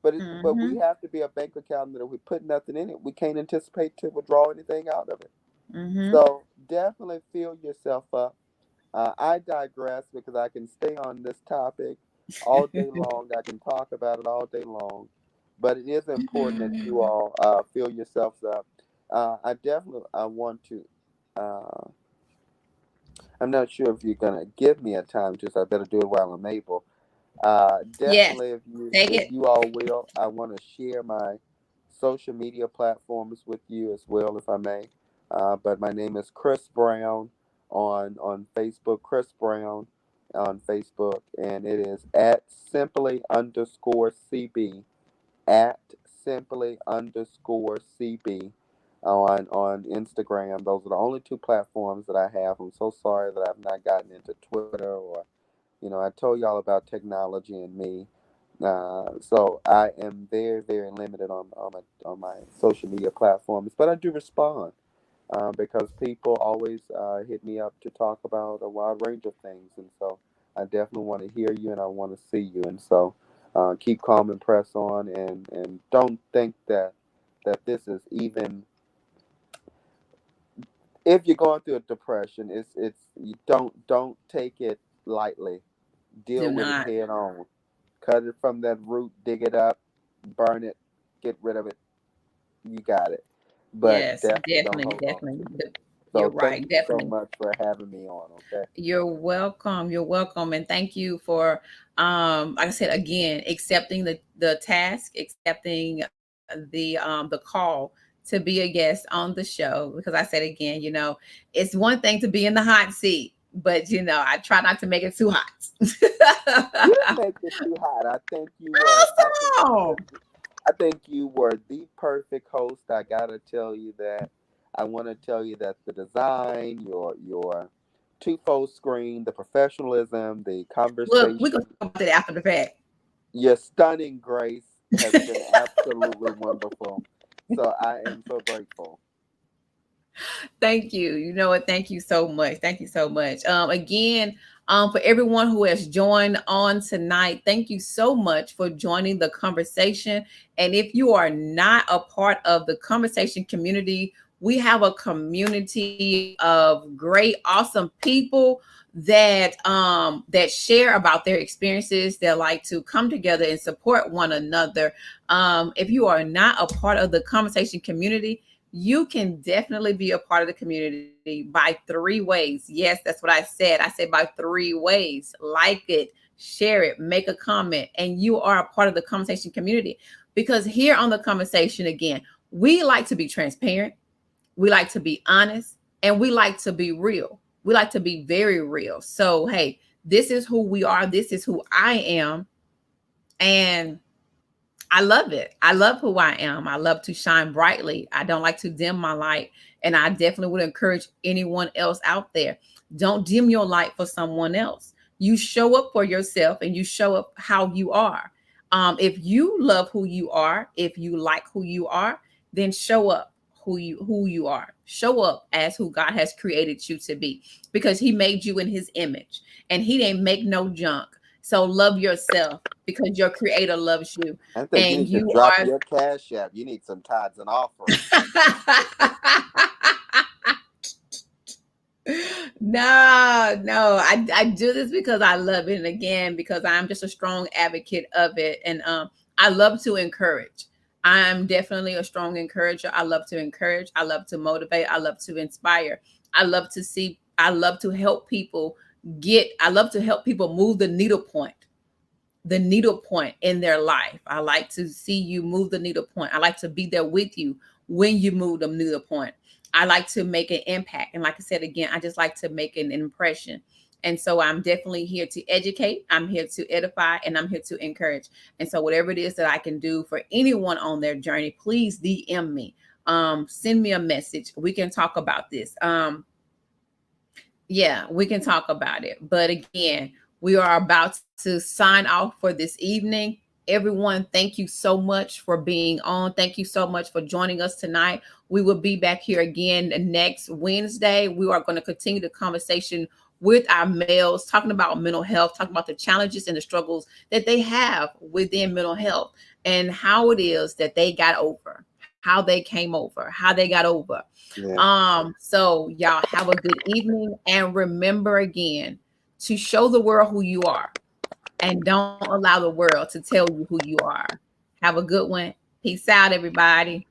But we Mm-hmm. have to be a bank account that if we put nothing in it, we can't anticipate to withdraw anything out of it. Mm-hmm. So definitely fill yourself up. I digress, because I can stay on this topic all day long. I can talk about it all day long. But it is important that you all fill yourselves up. I want to. Uh, I'm not sure if you're gonna give me a time. Just I better do it while I'm able. Yes. Definitely, Take if it. you all will, I want to share my social media platforms with you as well, if I may. But my name is Chris Brown on Facebook. Chris Brown on Facebook, and it is at simply_CB, at simply_CB on Instagram. Those are the only two platforms that I have. I'm so sorry that I've not gotten into Twitter, or I told y'all about technology and me. So I am very, very limited on my social media platforms, but I do respond, because people always hit me up to talk about a wide range of things, and so I definitely want to hear you, and I want to see you, and so keep calm and press on, and don't think that this is even, if you're going through a depression, it's you don't take it lightly. Do Deal with it not. head on. Cut it from that root, dig it up, burn it, get rid of it. You got it. But Yes, definitely don't definitely, hold on definitely. to it. You're So thank right. you so Definitely. much for having me on, okay? You're welcome. You're welcome. And thank you for like I said again, accepting the task, accepting the call to be a guest on the show. Because I said again, it's one thing to be in the hot seat, but I try not to make it too hot. You didn't make it too hot. I think you were. Awesome. I think you were the perfect host. I gotta tell you that. I want to tell you that the design, your twofold screen, the professionalism, the Look, we're gonna conversation, talk about that after the fact. your stunning grace has been absolutely wonderful. So I am so grateful. Thank you. You know what? Thank you so much. Thank you so much. Again, for everyone who has joined on tonight, thank you so much for joining the conversation. And if you are not a part of the conversation community, we have a community of great, awesome people that share about their experiences. They like to come together and support one another. If you are not a part of the conversation community, you can definitely be a part of the community by three ways. Yes, that's what I said. I said by three ways. Like it, share it, make a comment, and you are a part of the conversation community. Because here on the conversation, again, we like to be transparent, we like to be honest, and we like to be real. We like to be very real. So, hey, this is who we are, this is who I am. And I love it. I love who I am. I love to shine brightly. I don't like to dim my light. And I definitely would encourage anyone else out there. Don't dim your light for someone else. You show up for yourself and you show up how you are. If you love who you are, if you like who you are, then show up who you are. Show up as who God has created you to be, because He made you in His image and He didn't make no junk. So love yourself because your creator loves you I think you and need to you drop are. your cash app. You need some tithes and offerings. No, I do this because I love it. And again, because I'm just a strong advocate of it. And I love to encourage. I'm definitely a strong encourager. I love to encourage. I love to motivate. I love to inspire. I love to help people I love to help people move the needle point in their life. I like to see you move the needle point. I like to be there with you when you move the needle point. I like to make an impact. And like I said again, I just like to make an impression. And so I'm definitely here to educate, I'm here to edify, and I'm here to encourage. And so whatever it is that I can do for anyone on their journey, please DM me. Send me a message. We can talk about this. Yeah, we can talk about it. But again, we are about to sign off for this evening. Everyone, thank you so much for being on. Thank you so much for joining us tonight. We will be back here again next Wednesday. We are going to continue the conversation with our males, talking about mental health, talking about the challenges and the struggles that they have within mental health and how it is that they got over, how they came over, how they got over. Yeah. So y'all have a good evening, and remember again to show the world who you are and don't allow the world to tell you who you are. Have a good one. Peace out, everybody.